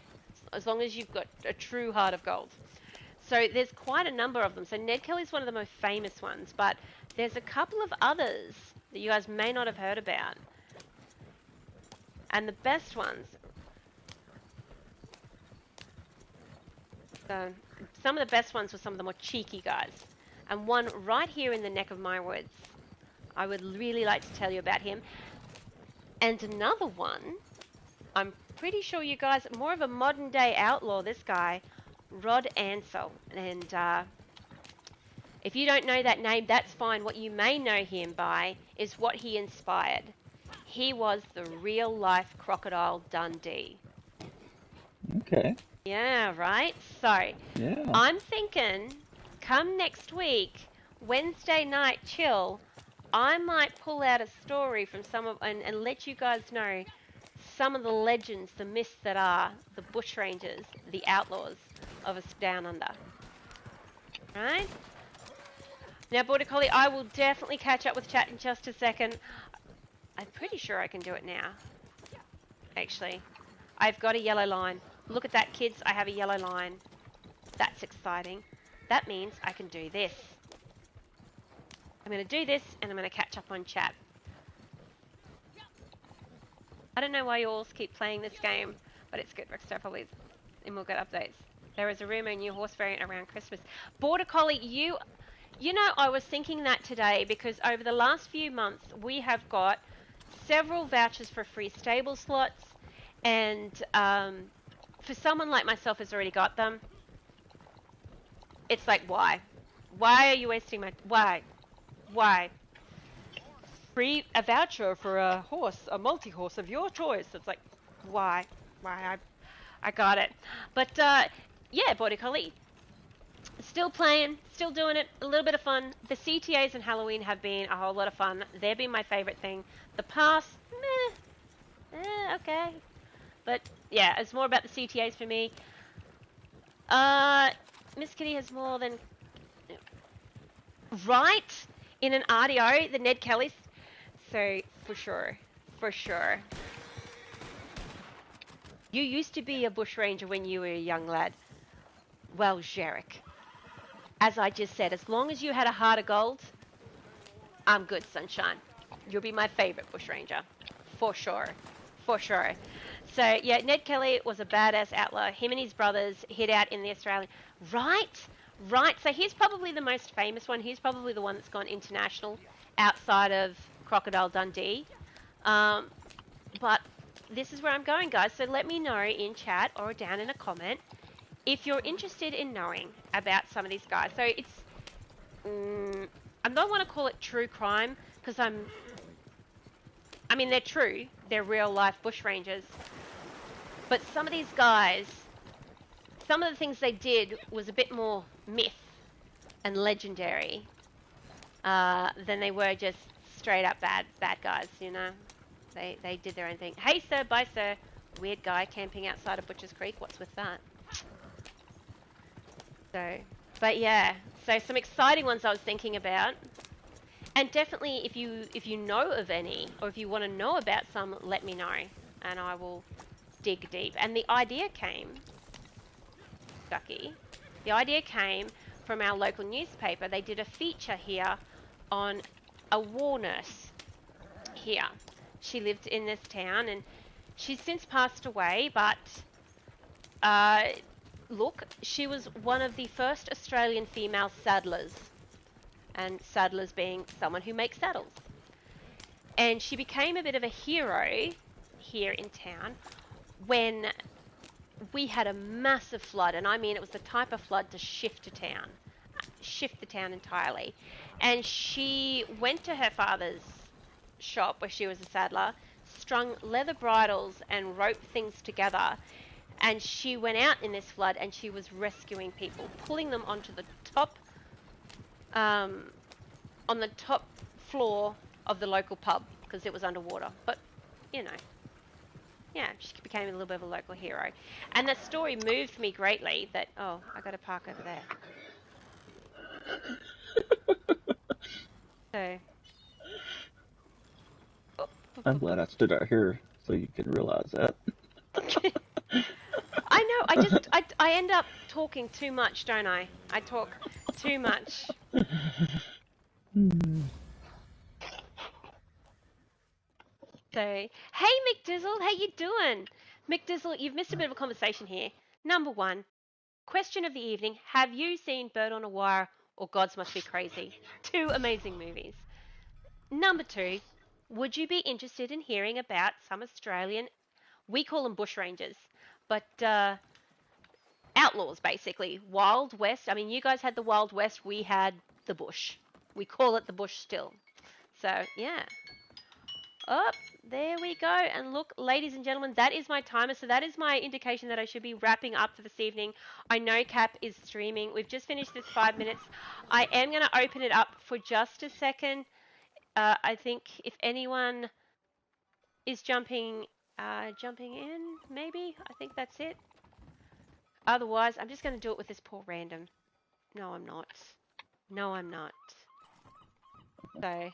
as long as you've got a true heart of gold. So there's quite a number of them. So Ned Kelly's one of the most famous ones, but there's a couple of others that you guys may not have heard about. And the best ones, So some of the best ones were some of the more cheeky guys. And one right here in the neck of my woods. I would really like to tell you about him. And another one, I'm pretty sure you guys, more of a modern day outlaw, this guy, Rod Ansell. And if you don't know that name, that's fine. What you may know him by is what he inspired. He was the real life Crocodile Dundee. Okay. Yeah, right? So, Yeah. I'm thinking, come next week, Wednesday night chill, I might pull out a story from some of and let you guys know some of the legends, the myths that are the bushrangers, the outlaws of us down under. Right? Now, Border Collie, I will definitely catch up with chat in just a second. I'm pretty sure I can do it now. Actually, I've got a yellow line. Look at that, kids. I have a yellow line. That's exciting. That means I can do this. I'm going to do this, and I'm going to catch up on chat. I don't know why you all keep playing this game, but it's good. Rockstar probably, and we'll get updates. There is a rumor new horse variant around Christmas. Border Collie, you know, I was thinking that today because over the last few months, we have got several vouchers for free stable slots, and for someone like myself who's already got them, it's like, why? Why are you wasting my... Why? Free a voucher for a horse, a multi-horse of your choice. It's like, why? I got it. But, yeah, Border Collie. Still playing, still doing it, a little bit of fun. The CTAs and Halloween have been a whole lot of fun. They've been my favourite thing. The pass, okay. But, yeah, it's more about the CTAs for me. Miss Kitty has more than... Right? In an RDO, the Ned Kellys. So, for sure. You used to be a bushranger when you were a young lad. Well, Jarek. As I just said, as long as you had a heart of gold, I'm good, sunshine. You'll be my favourite bushranger. For sure. So, yeah, Ned Kelly was a badass outlaw. Him and his brothers hid out in the Australian... Right. So he's probably the most famous one. He's probably the one that's gone international outside of Crocodile Dundee. But this is where I'm going, guys. So let me know in chat or down in a comment if you're interested in knowing about some of these guys. So it's... I don't want to call it true crime because I mean, they're true. They're real-life bushrangers. But some of these guys, some of the things they did was a bit more myth and legendary than they were just straight-up bad guys, you know? They did their own thing. Hey, sir, bye, sir. Weird guy camping outside of Butcher's Creek. What's with that? So, but yeah. So some exciting ones I was thinking about. And definitely, if you know of any, or if you want to know about some, let me know, and I will dig deep. And the idea came, Ducky, the idea came from our local newspaper. They did a feature here on a war nurse here. She lived in this town, and she's since passed away, but look, she was one of the first Australian female saddlers. And saddlers being someone who makes saddles. And she became a bit of a hero here in town when we had a massive flood, and I mean it was the type of flood to shift the town entirely. And she went to her father's shop where she was a saddler, strung leather bridles and roped things together, and she went out in this flood and she was rescuing people, pulling them onto the top on the top floor of the local pub because it was underwater. But, you know, yeah, she became a little bit of a local hero. And that story moved me greatly that, oh, I got to park over there. So. I'm glad I stood out here so you can realize that. I know, I end up talking too much, don't I? I talk too much. So, hey McDizzle, how you doing? McDizzle, you've missed a bit of a conversation here. Number one, Question of the evening: have you seen Bird on a Wire or Gods Must Be Crazy? 2 amazing movies. Number 2, would you be interested in hearing about some Australian, we call them bushrangers, but outlaws basically, Wild West. I mean, you guys had the Wild West, we had the bush. We call it the bush still. So, yeah. Oh, there we go. And look, ladies and gentlemen, that is my timer. So that is my indication that I should be wrapping up for this evening. I know Cap is streaming. We've just finished this 5 minutes. I am going to open it up for just a second. I think if anyone is jumping in, maybe. I think that's it. Otherwise, I'm just going to do it with this poor random. No, I'm not. No, I'm not. So...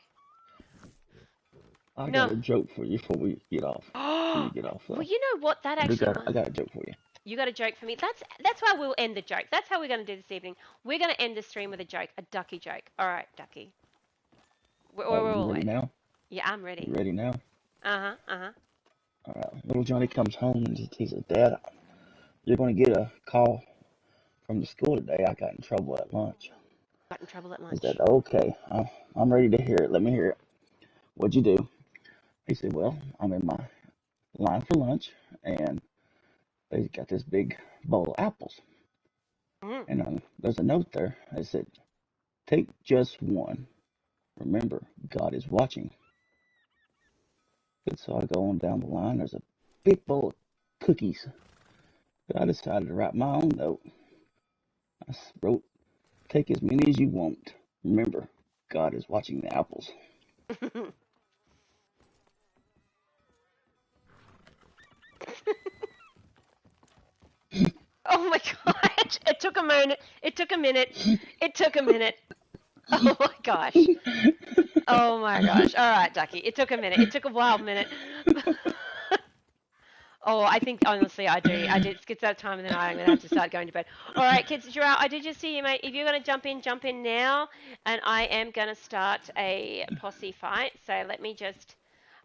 I No. got a joke for you before we get off. Well, you know what? That actually... I got a joke for you. You got a joke for me? That's how we'll end the joke. That's how we're going to do this evening. We're going to end the stream with a joke. A Ducky joke. All right, Ducky. We're all ready now? Yeah, I'm ready. You ready now? Uh-huh, uh-huh. All right. Little Johnny comes home and he says, Dad, you're going to get a call from the school today. I got in trouble at lunch. Got in trouble at I lunch. said, okay, I'm ready to hear it. Let me hear it. What'd you do? He said, well, I'm in my line for lunch, and they got this big bowl of apples. And there's a note there. It said, take just one. Remember, God is watching. And so I go on down the line. There's a big bowl of cookies. But I decided to write my own note. I wrote, take as many as you want. Remember, God is watching the apples. Oh my gosh. It took a minute. It took a minute. It took a minute. Oh my gosh. Oh my gosh. All right, Ducky. It took a minute. It took a wild minute. Oh, I think honestly I do. It's that time of the night. I'm gonna have to start going to bed. All right, kids. Joelle, I did just see you, mate. If you're gonna jump in now. And I am gonna start a posse fight. So let me just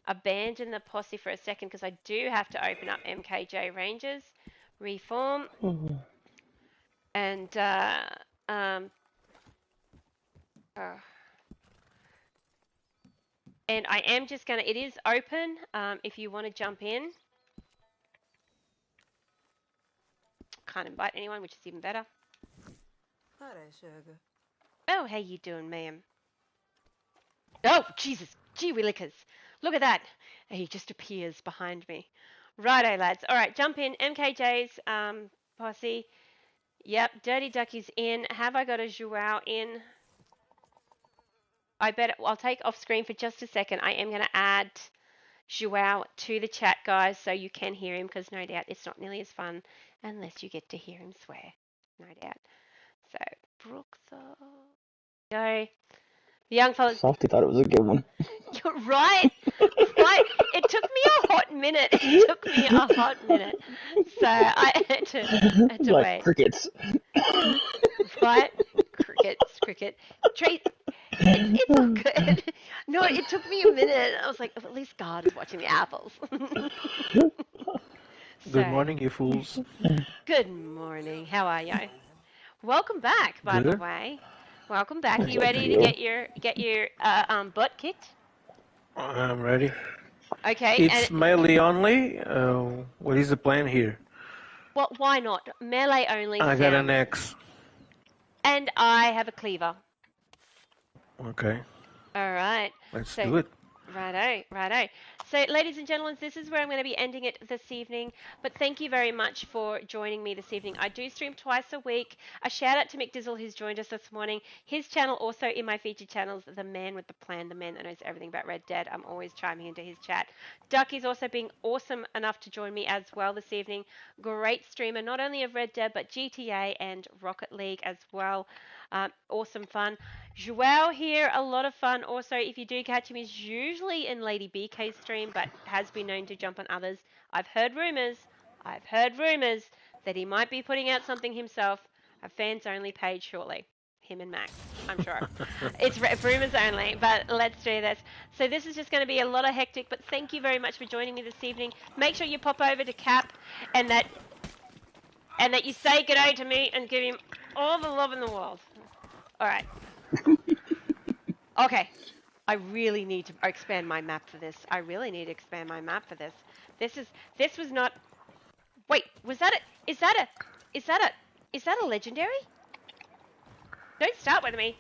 abandon the posse for a second because I do have to open up MKJ Rangers, reform, and and I am just gonna. It is open. If you want to jump in. Can't invite anyone, which is even better. Hi there, sugar. Oh, how you doing, ma'am? Oh, Jesus. Gee willikers. Look at that. He just appears behind me. Righto, lads. All right, jump in. MKJ's posse. Yep, Dirty Ducky's in. Have I got a Joao in? I'll take off screen for just a second. I am going to add Joao to the chat, guys, so you can hear him, because no doubt it's not nearly as fun unless you get to hear him swear. No doubt. So, Brooke, go. The young fellas. Softy thought it was a good one. You're right. Right. It took me a hot minute. It took me a hot minute. So I had to like wait. Crickets. Right? Cricket. It's all good. No, it took me a minute. I was like, at least God is watching the apples. Good morning, you fools. Good morning. How are you? Welcome back, by the way. Welcome back. Are you ready to get your butt kicked? I'm ready. Okay. It's melee only. What is the plan here? Well, why not? Melee only. I got an axe. And I have a cleaver. Okay. All right. Let's do it. Righto. So, ladies and gentlemen, this is where I'm going to be ending it this evening. But thank you very much for joining me this evening. I do stream twice a week. A shout out to Mick Dizzle, who's joined us this morning. His channel also in my featured channels, The Man with the Plan, the man that knows everything about Red Dead. I'm always chiming into his chat. Ducky's also being awesome enough to join me as well this evening. Great streamer, not only of Red Dead, but GTA and Rocket League as well. Awesome fun. Joao here, a lot of fun. Also, if you do catch him, he's usually in Lady BK's stream, but has been known to jump on others. I've heard rumors that he might be putting out something himself. A fans only page shortly. Him and Max, I'm sure. It's rumors only, but let's do this. So this is just going to be a lot of hectic, but thank you very much for joining me this evening. Make sure you pop over to Cap and that... and that you say good day to me and give him all the love in the world. All right. Okay. I really need to expand my map for this. I really need to expand my map for this. This was not. Wait, was that a? Is that a? Is that a? Is that a legendary? Don't start with me.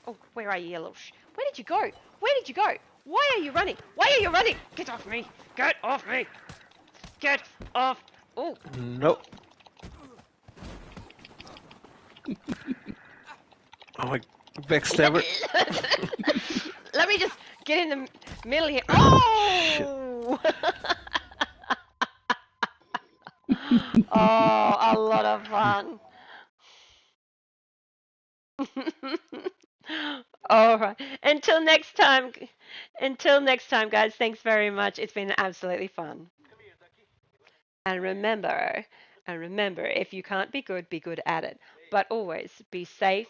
Oh, where are you, yellow? Where did you go? Where did you go? Why are you running? Why are you running? Get off me! Get off me! Get off! Oh, Nope. Oh my backstabber. let me just get in the middle here. Shit. Oh! Oh, a lot of fun. All right. Until next time, guys. Thanks very much. It's been absolutely fun. And remember, if you can't be good at it. But always be safe